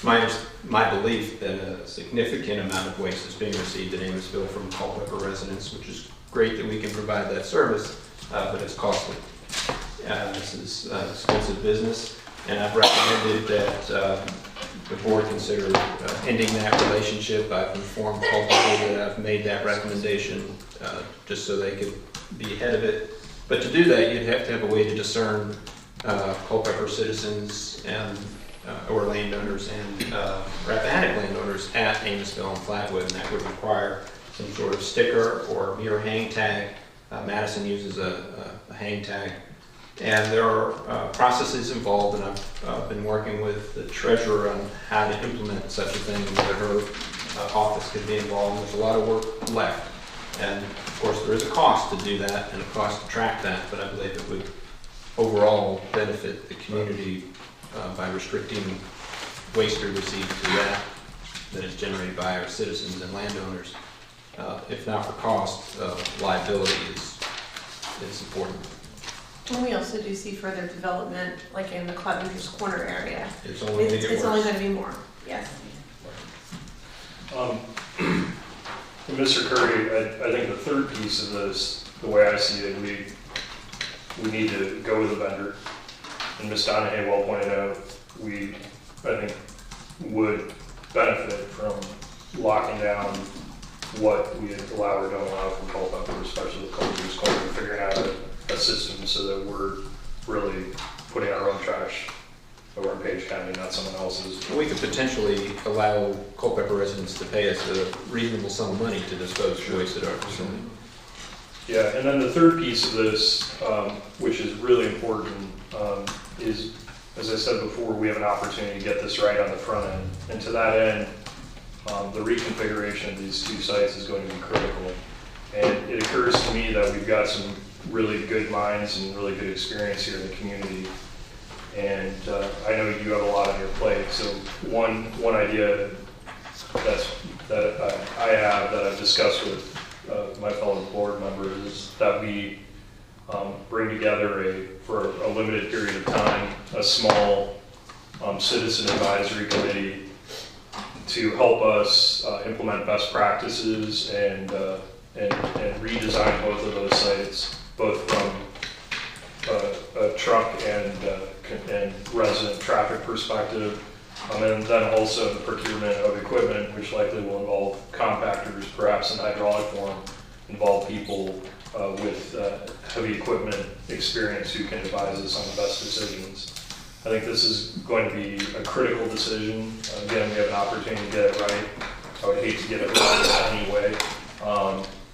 My belief that a significant amount of waste is being received in Amosville from Culpeper residents, which is great that we can provide that service, but it's costly. This is expensive business, and I've recommended that the board consider ending that relationship. I've informed Culpeper that I've made that recommendation just so they could be ahead of it. But to do that, you'd have to have a way to discern Culpeper citizens and or landowners and Rappahannock landowners at Amosville and Flatwood, and that would require some sort of sticker or mirror hang tag. Madison uses a hang tag, and there are processes involved, and I've been working with the treasurer on how to implement such a thing, whether her office could be involved. There's a lot of work left, and of course there is a cost to do that and a cost to track that, but I believe it would overall benefit the community by restricting waste received to that is generated by our citizens and landowners. If not for cost, liability is important. And we also do see further development, like in the Clevenger's Corner area. It's only going to get It's only worse. going to be more, yes. Mr. Curry, I think the third piece of this, the way I see it, we need to go with a vendor. And Ms. Donahue well pointed out, we, I think, would benefit from locking down what we allow or don't allow from Culpeper, especially with Culpeper's Corner, and figuring out a system so that we're really putting our own trash over in Page County, not someone else's. We could potentially allow Culpeper residents to pay us a reasonable sum of money to dispose of waste at our facility. Yeah, and then the third piece of this, which is really important, is, as I said before, we have an opportunity to get this right on the front end. And to that end, the reconfiguration of these two sites is going to be critical. And it occurs to me that we've got some really good minds and really good experience here in the community. And I know you have a lot on your plate. So one idea that I have that I've discussed with my fellow board members is that we bring together for a limited period of time, a small citizen advisory committee to help us implement best practices and redesign both of those sites, both from a truck and resident traffic perspective, and then also the procurement of equipment, which likely will involve compactors, perhaps in hydraulic form, involve people with heavy equipment experience who can advise us on the best decisions. I think this is going to be a critical decision. Again, we have an opportunity to get it right. I would hate to get it wrong anyway.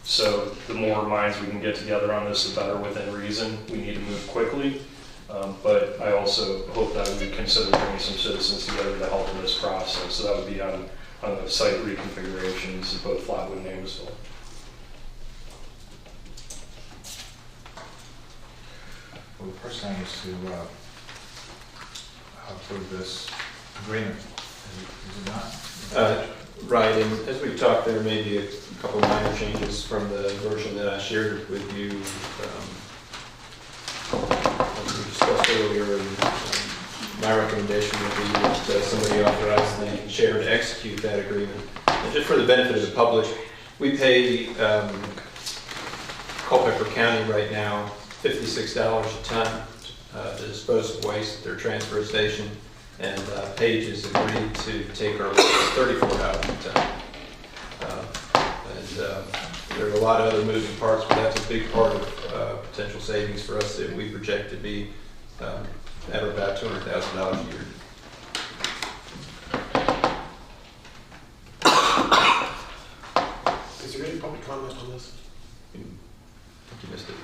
So the more minds we can get together on this, the better within reason. We need to move quickly. But I also hope that we consider bringing some citizens together to help in this process. So that would be on the site reconfigurations of both Flatwood and Amosville. Well, the first thing is to approve this agreement, is it not? Right, and as we've talked, there may be a couple minor changes from the version that I shared with you as we discussed earlier. And my recommendation would be that somebody authorize the chair to execute that agreement. And just for the benefit of the public, we pay Culpeper County right now $56 a ton to dispose of waste at their transfer station, and Page has agreed to take our waste $34 a ton. There are a lot of other moving parts, but that's a big part of potential savings for us that we project to be at about $200,000 a year. Is there any public comment on this? You missed it.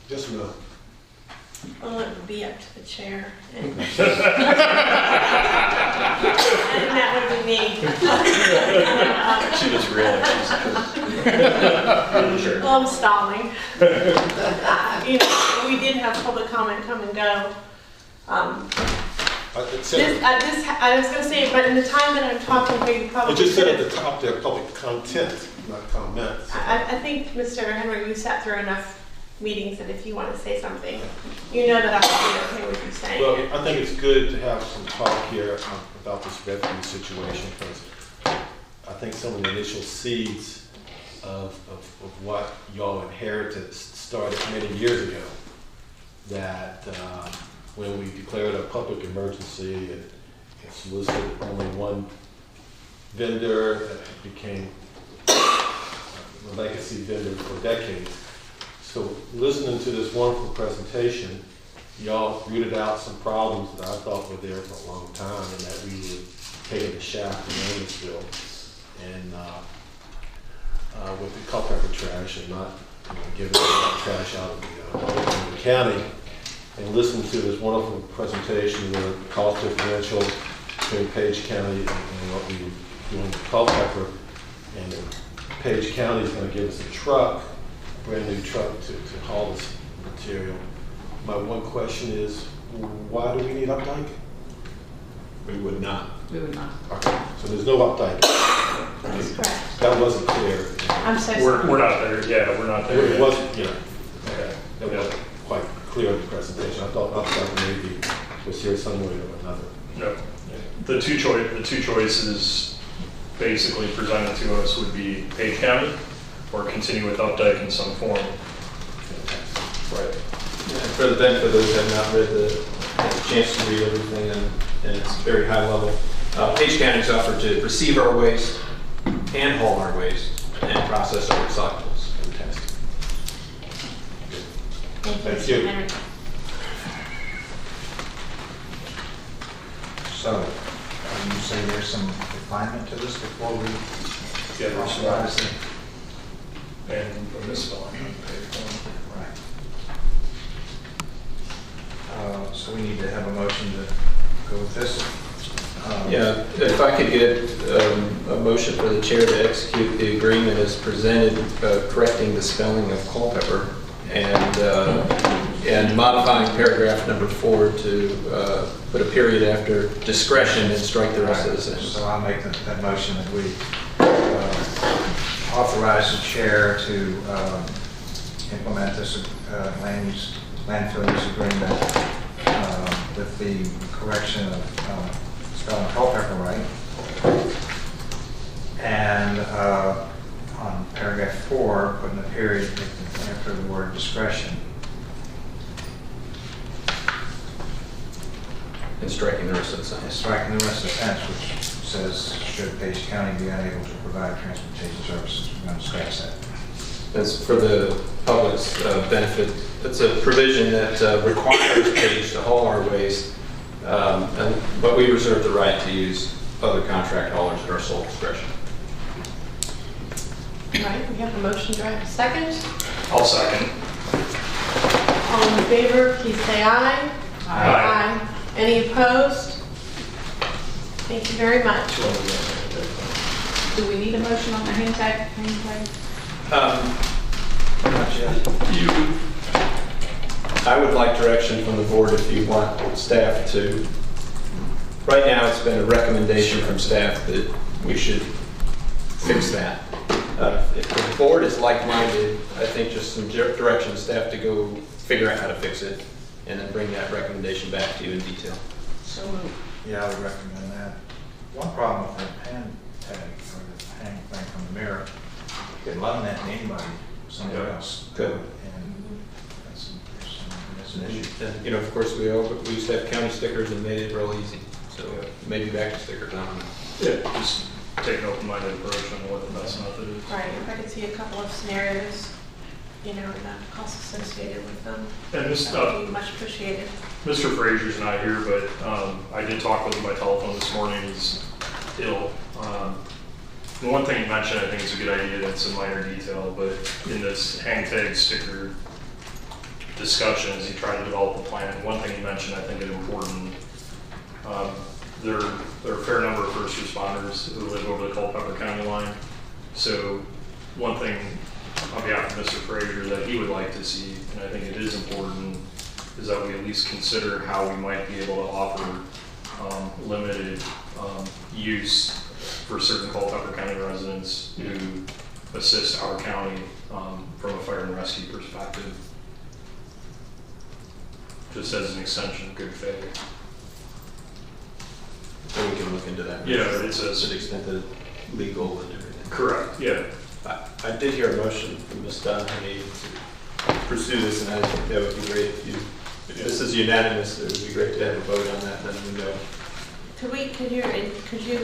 Just a minute. Well, it would be up to the chair. And that would be me. She was really sure. Well, I'm stalling. We did have public comment come and go. It said- I was going to say, but in the time that I'm talking here, you probably It just said could- at the top there, public content, not comments. I think, Mr. Henry, you sat through enough meetings that if you want to say something, you know that I would be okay with you saying Well, it. I think it's good to have some talk here about this refugee situation, because I think some of the initial seeds of what y'all inherited started many years ago. That when we declared a public emergency and solicited only one vendor that became a legacy vendor for decades. So listening to this wonderful presentation, y'all rooted out some problems that I thought were there for a long time, and that we were taking the shaft in Amityville and with the culpepper trash and not giving the trash out of the county. And listen to this wonderful presentation where the cost differential between Page County and what we were doing with Culpeper. And Page County is going to give us a truck, a brand new truck to haul this material. My one question is, why do we need Updike? We would not. We would not. Okay, so there's no Updike. That's correct. That wasn't clear. I'm so sorry. We're not there. Yeah, we're not there. It yet. wasn't, okay, that Yeah. wasn't quite clear in the presentation. I thought Updike maybe was here some way or another. No. The two choices basically presented to us would be Page County or continue with Updike in some form. Right. And for the benefit of those who have not read had a chance to read everything, and it's very high level. Page County's offered to receive our waste, and haul our waste, and process our recyclables. Fantastic. Thank you, Thank Mr. you. Henry. So, you say there's some refinement to this before we Yeah, there's some authorize it? and a misspelling on page one. So we need to have a motion to go with this. Yeah, if I could get a motion for the chair to execute the agreement as presented, correcting the spelling of Culpeper, and modifying paragraph number 4 to put a period after discretion and strike the rest of the sentence. So I'll make that motion that we authorize the chair to implement this landfill use agreement with the correction of spelling Culpeper right. And on paragraph 4, putting a period after the word discretion. And striking the rest of the And sentence. striking the rest of the sentence, which says, should Page County be unable to provide transportation services, we're going to scratch that. That's for the public's benefit. It's a provision that requires Page to haul our waste, but we reserve the right to use other contract haulers at our sole discretion. All right, we have a motion. Do I have a second? I'll second. All in favor, please say aye. Aye. Any opposed? Thank you very much. Do we need a motion on the hang tag? Not yet. I would like direction from the board if you want staff to. Right now, it's been a recommendation from staff that we should fix that. If the board is like-minded, I think just some direction to staff to go figure out how to fix it, and then bring that recommendation back to you in detail. So moved. Yeah, I would recommend that. One problem with the hand tag, or the hang thing from the mirror, you can loan that to anybody, somewhere else. Good. And that's an issue. And, you know, of course, we used to have county stickers and made it real easy. So maybe back to stickers, I don't know. Yeah, just take an open-minded approach on what the best method is. Right, if I could see a couple of scenarios, and the costs associated with them, And this, that would be much appreciated. Mr. Frazier's not here, but I did talk with him by telephone this morning. He's ill. The one thing he mentioned, I think is a good idea, and it's a minor detail, but in this hang tag sticker discussion as he tried to develop a plan. One thing he mentioned, I think is important, there are a fair number of first responders who live over the Culpeper County line. So one thing on behalf of Mr. Frazier that he would like to see, and I think it is important, is that we at least consider how we might be able to offer limited use for certain Culpeper County residents who assist our county from a fire and rescue perspective, just as an extension of good faith. So we can look into that. Yeah, it says to the extent that it's legal and everything. correct. Yeah. I did hear a motion from Ms. Donahue to pursue this, and I think that would be great if this is unanimous, it would be great to have a vote on that, then we know. Could you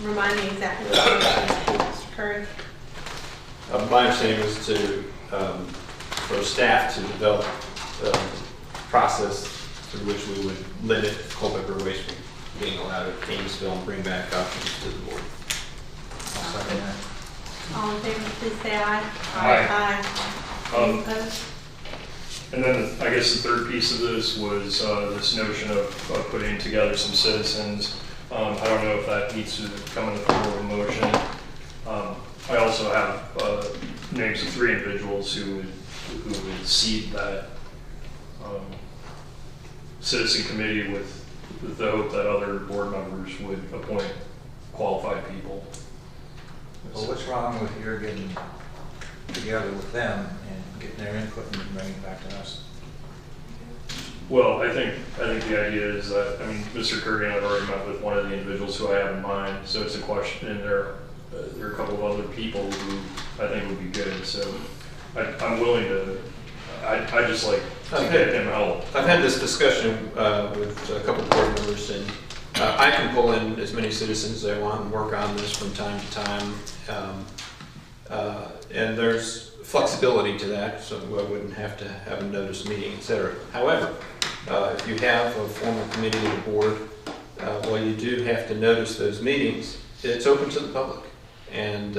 remind me exactly what the motion is, Mr. Curry? My understanding was for staff to develop a process through which we would limit Culpeper waste from being allowed at Amesville and bring back options to the board. I'll second that. All in favor, please say aye. Aye. Any opposed? And then I guess the third piece of this was this notion of putting together some citizens. I don't know if that needs to come in the form of a motion. I also have names of 3 individuals who would seat that citizen committee with the hope that other board members would appoint qualified people. Well, what's wrong with your getting together with them and getting their input and bringing it back to us? Well, I think the idea is that, I mean, Mr. Curry and I have already met with one of the individuals who I have in mind, so it's a question, and there are a couple of other people who I think would be good, so I'm willing to, I just like to get him help. I've had this discussion with a couple of board members, and I can pull in as many citizens as I want and work on this from time to time. And there's flexibility to that, so I wouldn't have to have a notice meeting, et cetera. However, if you have a formal committee of the board, while you do have to notice those meetings, it's open to the public. And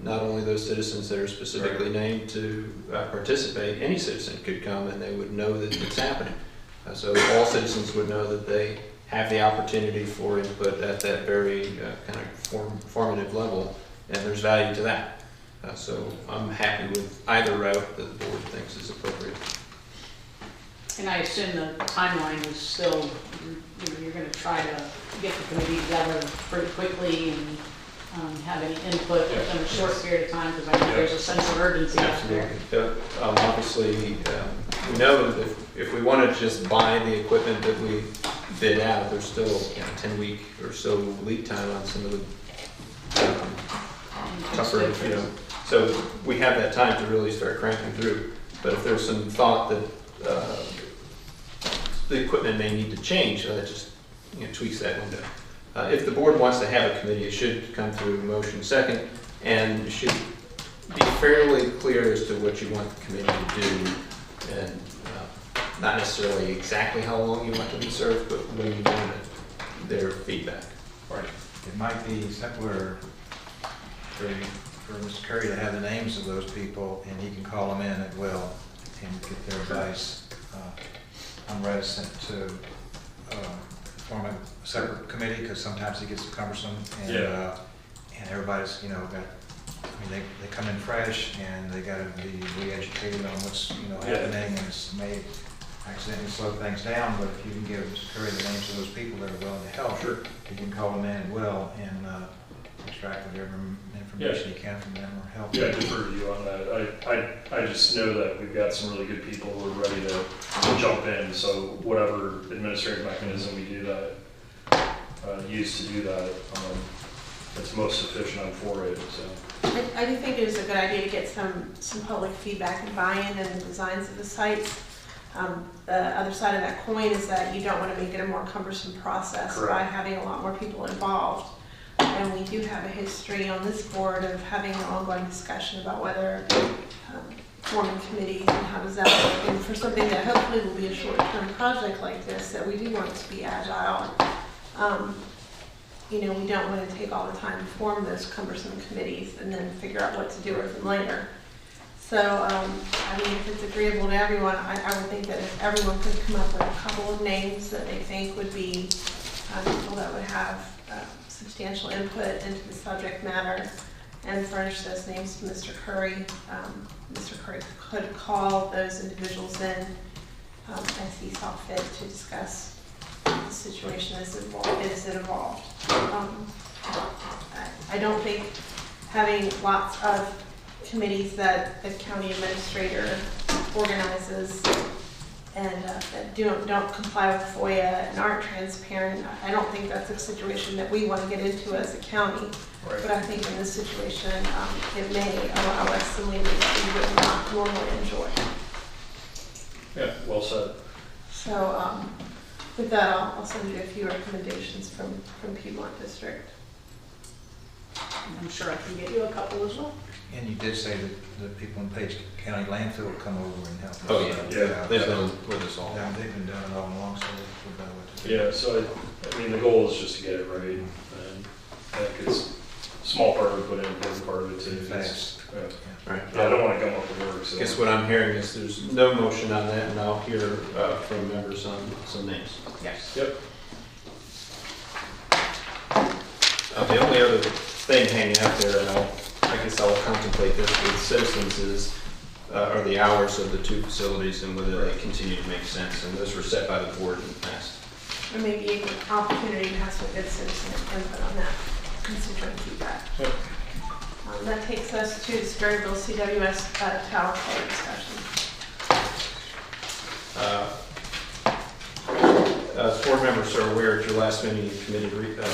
not only those citizens that are specifically named to participate, any citizen could come and they would know that it's happening. So all citizens would know that they have the opportunity for input at that very kind of formative level, and there's value to that. So I'm happy with either route that the board thinks is appropriate. And I assume the timeline is still, you're going to try to get the committee together pretty quickly and have any input within a short period of time, because I think there's a sense of urgency out there. Obviously, we know that if we want to just buy the equipment that we bid out, there's still 10-week or so lead time on some of the tougher, so we have that time to really start cranking through. But if there's some thought that the equipment may need to change, that just tweaks that window. If the board wants to have a committee, it should come through motion second, and it should be fairly clear as to what you want the committee to do, and not necessarily exactly how long you want to be served, but when you want their feedback. Right. It might be simpler for Mr. Curry to have the names of those people, and he can call them in at will and get their advice. I'm reticent to form a separate committee because sometimes it gets cumbersome, and and everybody's they come in fresh and they got to be re-educated on what's happening, and it's may accidentally slow things down. But if you can give Mr. Curry the names of those people that are willing to help, you can call them in at will and extract whatever information you can from them or help. Yeah, I defer to you on that. I just know that we've got some really good people who are ready to jump in. So whatever administrative mechanism we do that, use to do that, that's most efficient. I'm for it. So I do think it is a good idea to get some public feedback and buy-in in the designs of the sites. The other side of that coin is that you don't want to make it a more cumbersome process by having a lot more people involved. And we do have a history on this board of having an ongoing discussion about whether forming committees and how does that work. And for something that hopefully will be a short-term project like this, that we do want it to be agile. We don't want to take all the time to form those cumbersome committees and then figure out what to do with them later. So, I mean, if it's agreeable to everyone, I would think that if everyone could come up with a couple of names that they think would be people that would have substantial input into the subject matter, and furnish those names to Mr. Curry. Mr. Curry could call those individuals in as he saw fit to discuss the situation as it evolved. I don't think having lots of committees that the county administrator organizes and that don't comply with FOIA and aren't transparent, I don't think that's a situation that we want to get into as a county. Right. But I think in this situation, it may allow us some leeway that we would not normally enjoy. Yeah, well said. So with that, I'll send you a few recommendations from Piedmont District. I'm sure I can get you a couple as well. And you did say that the people in Page County landfill will come over and help us. Oh, yeah. Yeah. They've been with us all. Yeah, they've been doing it all along, so we'll know what to do. Yeah, so I mean, the goal is just to get it right, and I think it's a small part of it, but an important part of it too. Fast. Yeah. Right. I don't want to come up with work, so. I guess what I'm hearing is there's no motion on that, and I'll hear from members on some names. Yes. Yep. The only other thing hanging out there, and I guess I'll contemplate this with citizens, are the hours of the two facilities and whether they continue to make sense, and those were set by the board in the past. Or maybe an opportunity to have some good citizen input on that, constituent feedback. Yep. That takes us to the Sperryville CWS tower color discussion. As board members are aware, at your last meeting, you committed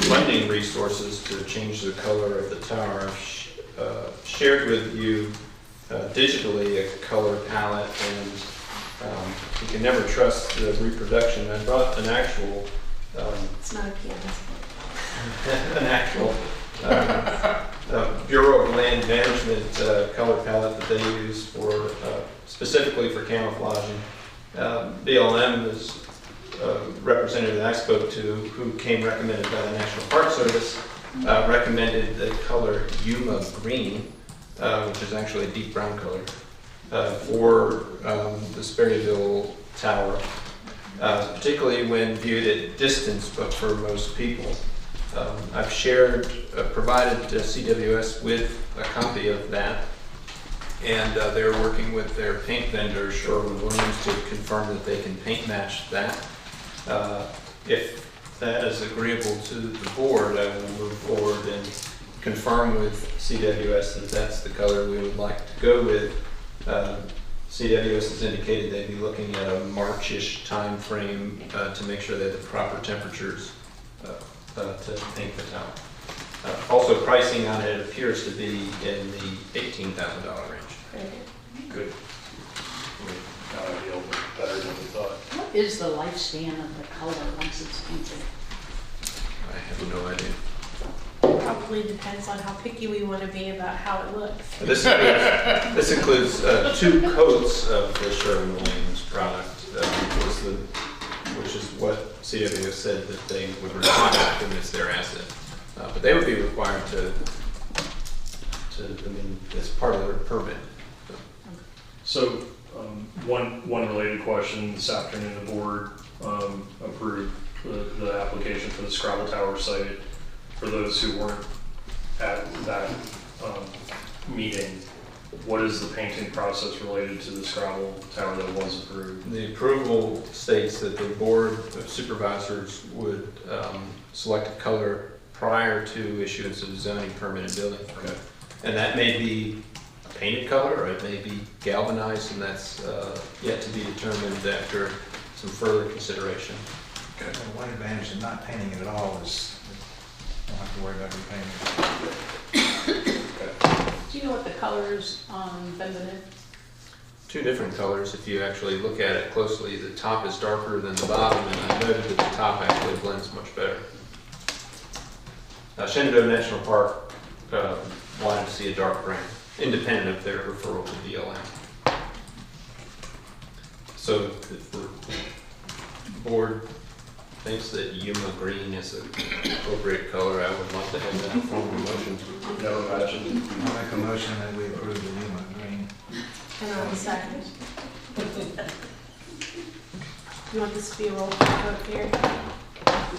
funding resources to change the color of the tower. I've shared with you digitally a color palette, and you can never trust the reproduction. I brought an actual It's not a pianist. an actual Bureau of Land Management color palette that they use for specifically for camouflaging. BLM is representative that I spoke to, who came recommended by the National Park Service, recommended the color Yuma green, which is actually a deep brown color, for the Sperryville Tower, particularly when viewed at distance, but for most people. I've provided CWS with a copy of that, and they're working with their paint vendor, Sherwin-Williams, to confirm that they can paint match that. If that is agreeable to the board, I will move forward and confirm with CWS that that's the color we would like to go with. CWS has indicated they'd be looking at a March-ish time frame to make sure they have the proper temperatures to paint the tower. Also, pricing on it appears to be in the $18,000 range. Good. Not ideal, but better than we thought. What is the lifespan of the color once it's painted? I have no idea. Probably depends on how picky we want to be about how it looks. This includes 2 coats of the Sherwin-Williams product, which is what CWS said that they would require, and it's their asset. But they would be required to, I mean, it's part of their permit. So, one related question, this afternoon the board approved the application for the Scrabble Tower site. For those who weren't at that meeting, what is the painting process related to the Scrabble Tower that was approved? The approval states that the Board of Supervisors would select a color prior to issuance of a zoning permit and building permit. And that may be a painted color, or it may be galvanized, and that's yet to be determined after some further consideration. Okay. The one advantage of not painting it at all is you don't have to worry about repainting it. Do you know what the colors been in? 2 different colors. If you actually look at it closely, the top is darker than the bottom, and I noted that the top actually blends much better. Shenandoah National Park wanted to see a dark brown, independent of their referral to BLM. So if the board thinks that Yuma green is an appropriate color, I would like to have that form of motion. Never imagined. I'll make a motion that we approve the Yuma green. And on the second. You want this to be a roll call vote here?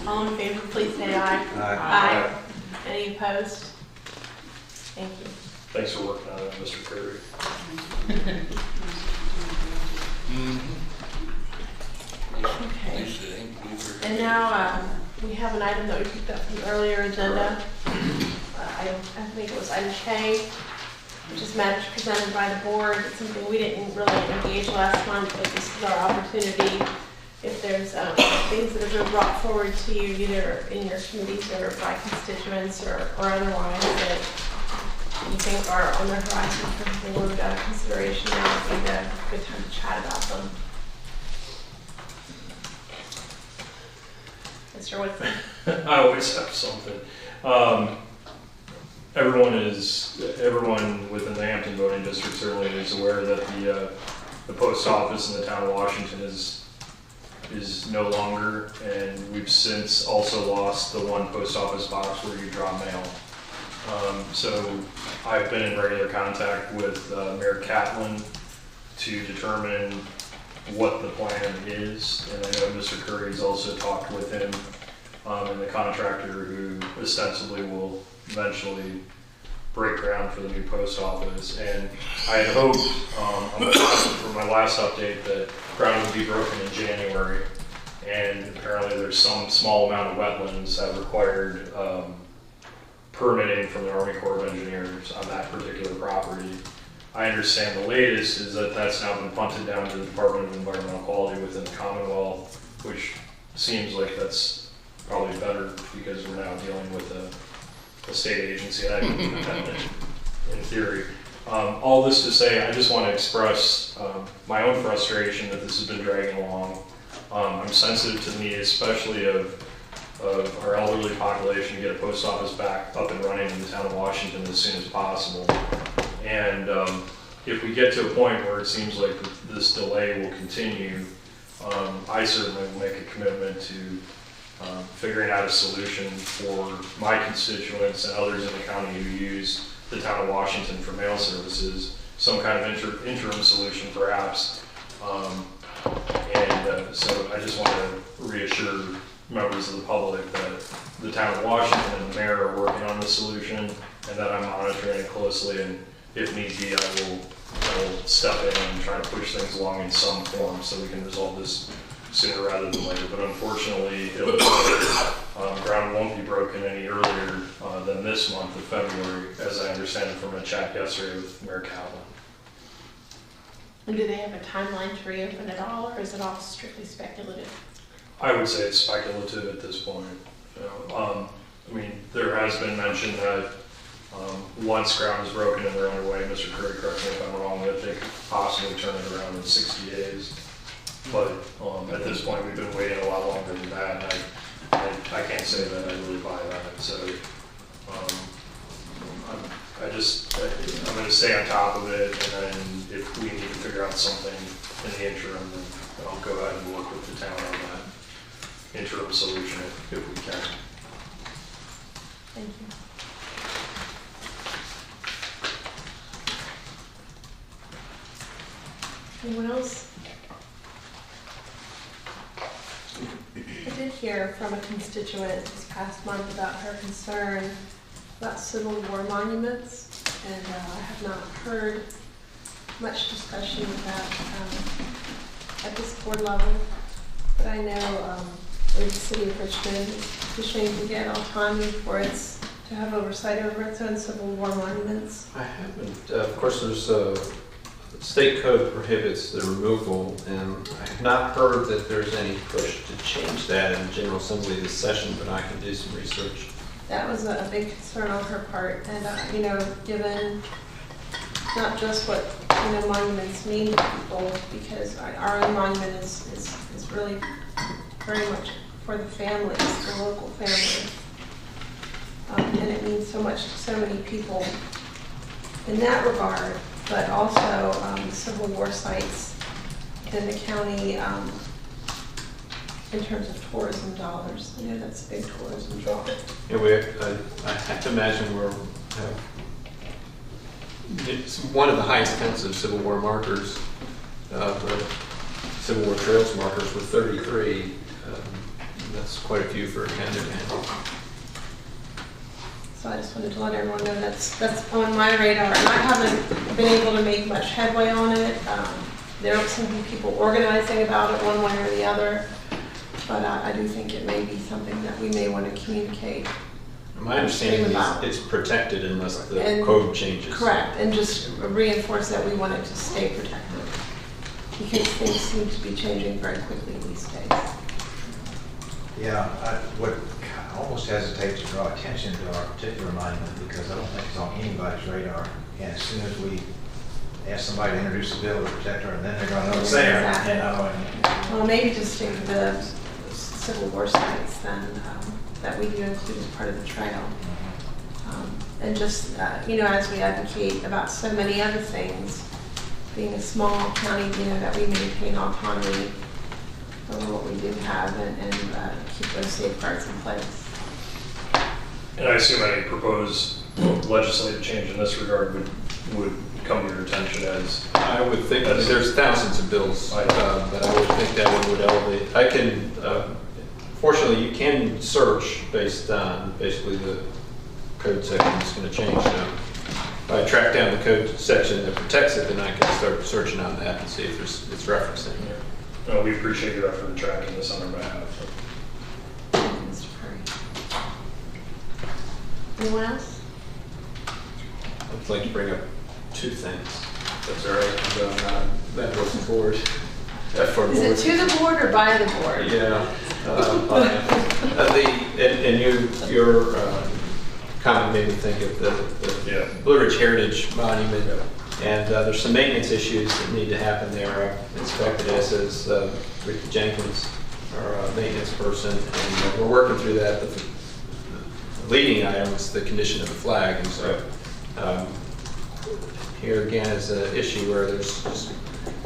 All in favor, please say aye. Aye. Any opposed? Thank you. Thanks for working on it, Mr. Curry. Okay. And now, we have an item that we picked up from the earlier agenda. I think it was item K, which is matters presented by the board. It's something we didn't really engage last month, but this is our opportunity. If there's things that have been brought forward to you, either in your committees or by constituents or otherwise, that you think are on the horizon for board consideration, now would be a good time to chat about them. Mr. Woodson. I always have something. Everyone within the Hampton voting district certainly is aware that the post office in the town of Washington is no longer, and we've since also lost the one post office box where you draw mail. So I've been in regular contact with Mayor Catlin to determine what the plan is, and I know Mr. Curry's also talked with him and the contractor who ostensibly will eventually break ground for the new post office. And I had hoped for my last update that ground would be broken in January, and apparently there's some small amount of wetlands that required permitting from the Army Corps of Engineers on that particular property. I understand the latest is that that's now been punted down to the Department of Environmental Quality within the Commonwealth, which seems like that's probably better because we're now dealing with a state agency and independent in theory. All this to say, I just want to express my own frustration that this has been dragging along. I'm sensitive to the need, especially of our elderly population, to get a post office back up and running in the town of Washington as soon as possible. And if we get to a point where it seems like this delay will continue, I certainly will make a commitment to figuring out a solution for my constituents and others in the county who use the town of Washington for mail services, some kind of interim solution perhaps. So I just want to reassure members of the public that the town of Washington and the mayor are working on the solution, and that I'm monitoring it closely, and if need be, I will step in and try to push things along in some form so we can resolve this sooner rather than later. But unfortunately, ground won't be broken any earlier than this month of February, as I understand it from a chat yesterday with Mayor Catlin. And do they have a timeline to reopen it all, or is it all strictly speculative? I would say it's speculative at this point. I mean, there has been mention that once ground is broken and they're underway, Mr. Curry, correct me if I'm wrong, that they could possibly turn it around in 60 days. But at this point, we've been waiting a lot longer than that, and I can't say that I really buy that. So I'm going to stay on top of it, and then if we need to figure out something in the interim, then I'll go ahead and work with the town on that interim solution if we can. Thank you. Anyone else? I did hear from a constituent this past month about her concern about Civil War monuments, and I have not heard much discussion of that at this board level. But I know the city of Richmond is pushing to get autonomy for its, to have oversight over its own Civil War monuments. I haven't. Of course, there's state code prohibits the removal, and I have not heard that there's any push to change that in the General Assembly this session, but I can do some research. That was a big concern on her part, and you know, given not just what monuments mean to people, because our own monument is really very much for the families, the local families, and it means so much to so many people in that regard. But also Civil War sites in the county in terms of tourism dollars. I know that's a big tourism draw. Yeah, I have to imagine we're it's one of the highest counts of Civil War markers. The Civil War trails markers with 33. That's quite a few for a county to handle. So I just wanted to let everyone know that's on my radar, and I haven't been able to make much headway on it. There are some people organizing about it one way or the other, but I do think it may be something that we may want to communicate. My understanding is it's protected unless the And- code changes. Correct, and just reinforce that we want it to stay protected, because things seem to be changing very quickly these days. Yeah, I would almost hesitate to draw attention to our particular monument because I don't think it's on anybody's radar. And as soon as we ask somebody to introduce a bill to protect her, and then they're going to know it's there. Exactly. You know, and Well, maybe just think of the Civil War sites then, that we do include as part of the trail. And just, as we advocate about so many other things, being a small county, that we maintain autonomy over what we do have and keep those safeguards in place. And I assume any proposed legislative change in this regard would come to your attention as. I would think that there's thousands of bills, but I would think that one would elevate. I can, fortunately, you can search based on basically the code section that's going to change now. If I track down the code section that protects it, then I can start searching on that and see if it's referenced in here. No, we appreciate your effort in tracking this on our behalf. Thank you, Mr. Curry. Anyone else? I'd like to bring up two things. That's all right. And then looking forward. Is it to the board or by the board? Yeah. Your comment made me think of the Blue Ridge Heritage Monument, and there's some maintenance issues that need to happen there. I inspected this as Ricky Jenkins, our maintenance person, and we're working through that. The leading item is the condition of the flag, and so here again is an issue where there's just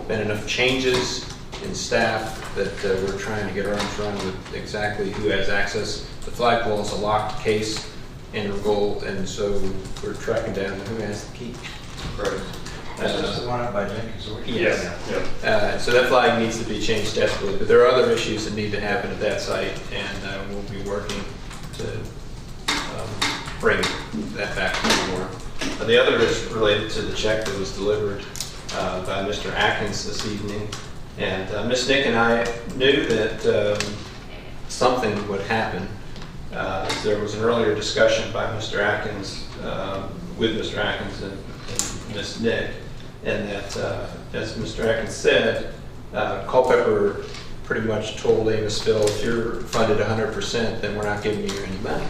been enough changes in staff that we're trying to get our arms around with exactly who has access. The flagpole is a locked case integral, and so we're tracking down who has the key. Right. that's the one up by Jenkins. Yeah. So that flag needs to be changed desperately, but there are other issues that need to happen at that site, and we'll be working to bring that back to the board. The other is related to the check that was delivered by Mr. Atkins this evening. And Ms. Nick and I knew that something would happen. There was an earlier discussion by Mr. Atkins, with Mr. Atkins and Ms. Nick, and that, as Mr. Atkins said, Culpeper pretty much told Amosville, if you're funded 100%, then we're not giving you any money.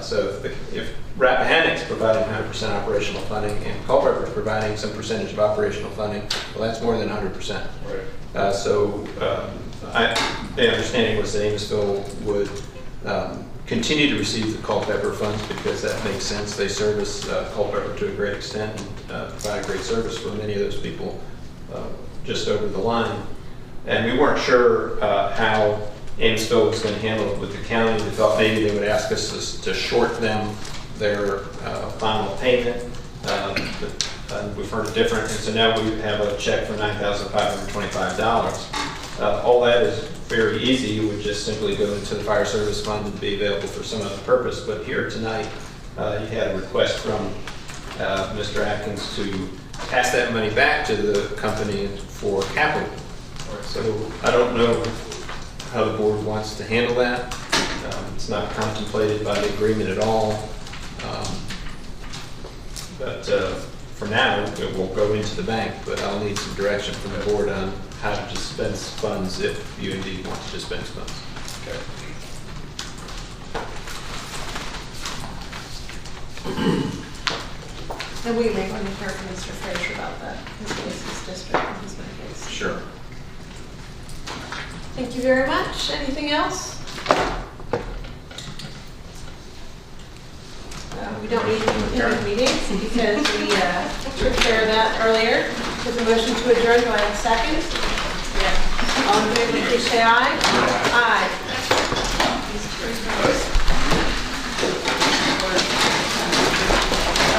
So if Rappahannock's providing 100% operational funding and Culpeper's providing some percentage of operational funding, well, that's more than 100%. Right. The understanding was that Amosville would continue to receive the Culpeper funds because that makes sense. They service Culpeper to a great extent and provide great service for many of those people just over the line. And we weren't sure how Amosville was going to handle it with the county. We thought maybe they would ask us to short them their final payment. But we've heard different, and so now we have a check for $9,525. All that is very easy. You would just simply go into the fire service fund and be available for some other purpose. But here tonight, you had a request from Mr. Atkins to pass that money back to the company for capital. So I don't know how the board wants to handle that. It's not contemplated by the agreement at all. But for now, it will go into the bank, but I'll need some direction from the board on how to dispense funds if you indeed want to dispense funds. Okay. And we may want to hear from Mr. Fraser about that, because it is his district and his case. Sure. Thank you very much. Anything else? We don't need to adjourn meetings because we took care of that earlier. With a motion to adjourn, do I have a second? Yes. All in favor, please say aye. Aye.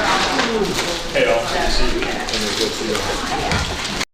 Hey, all, good to see you. And we'll go see you.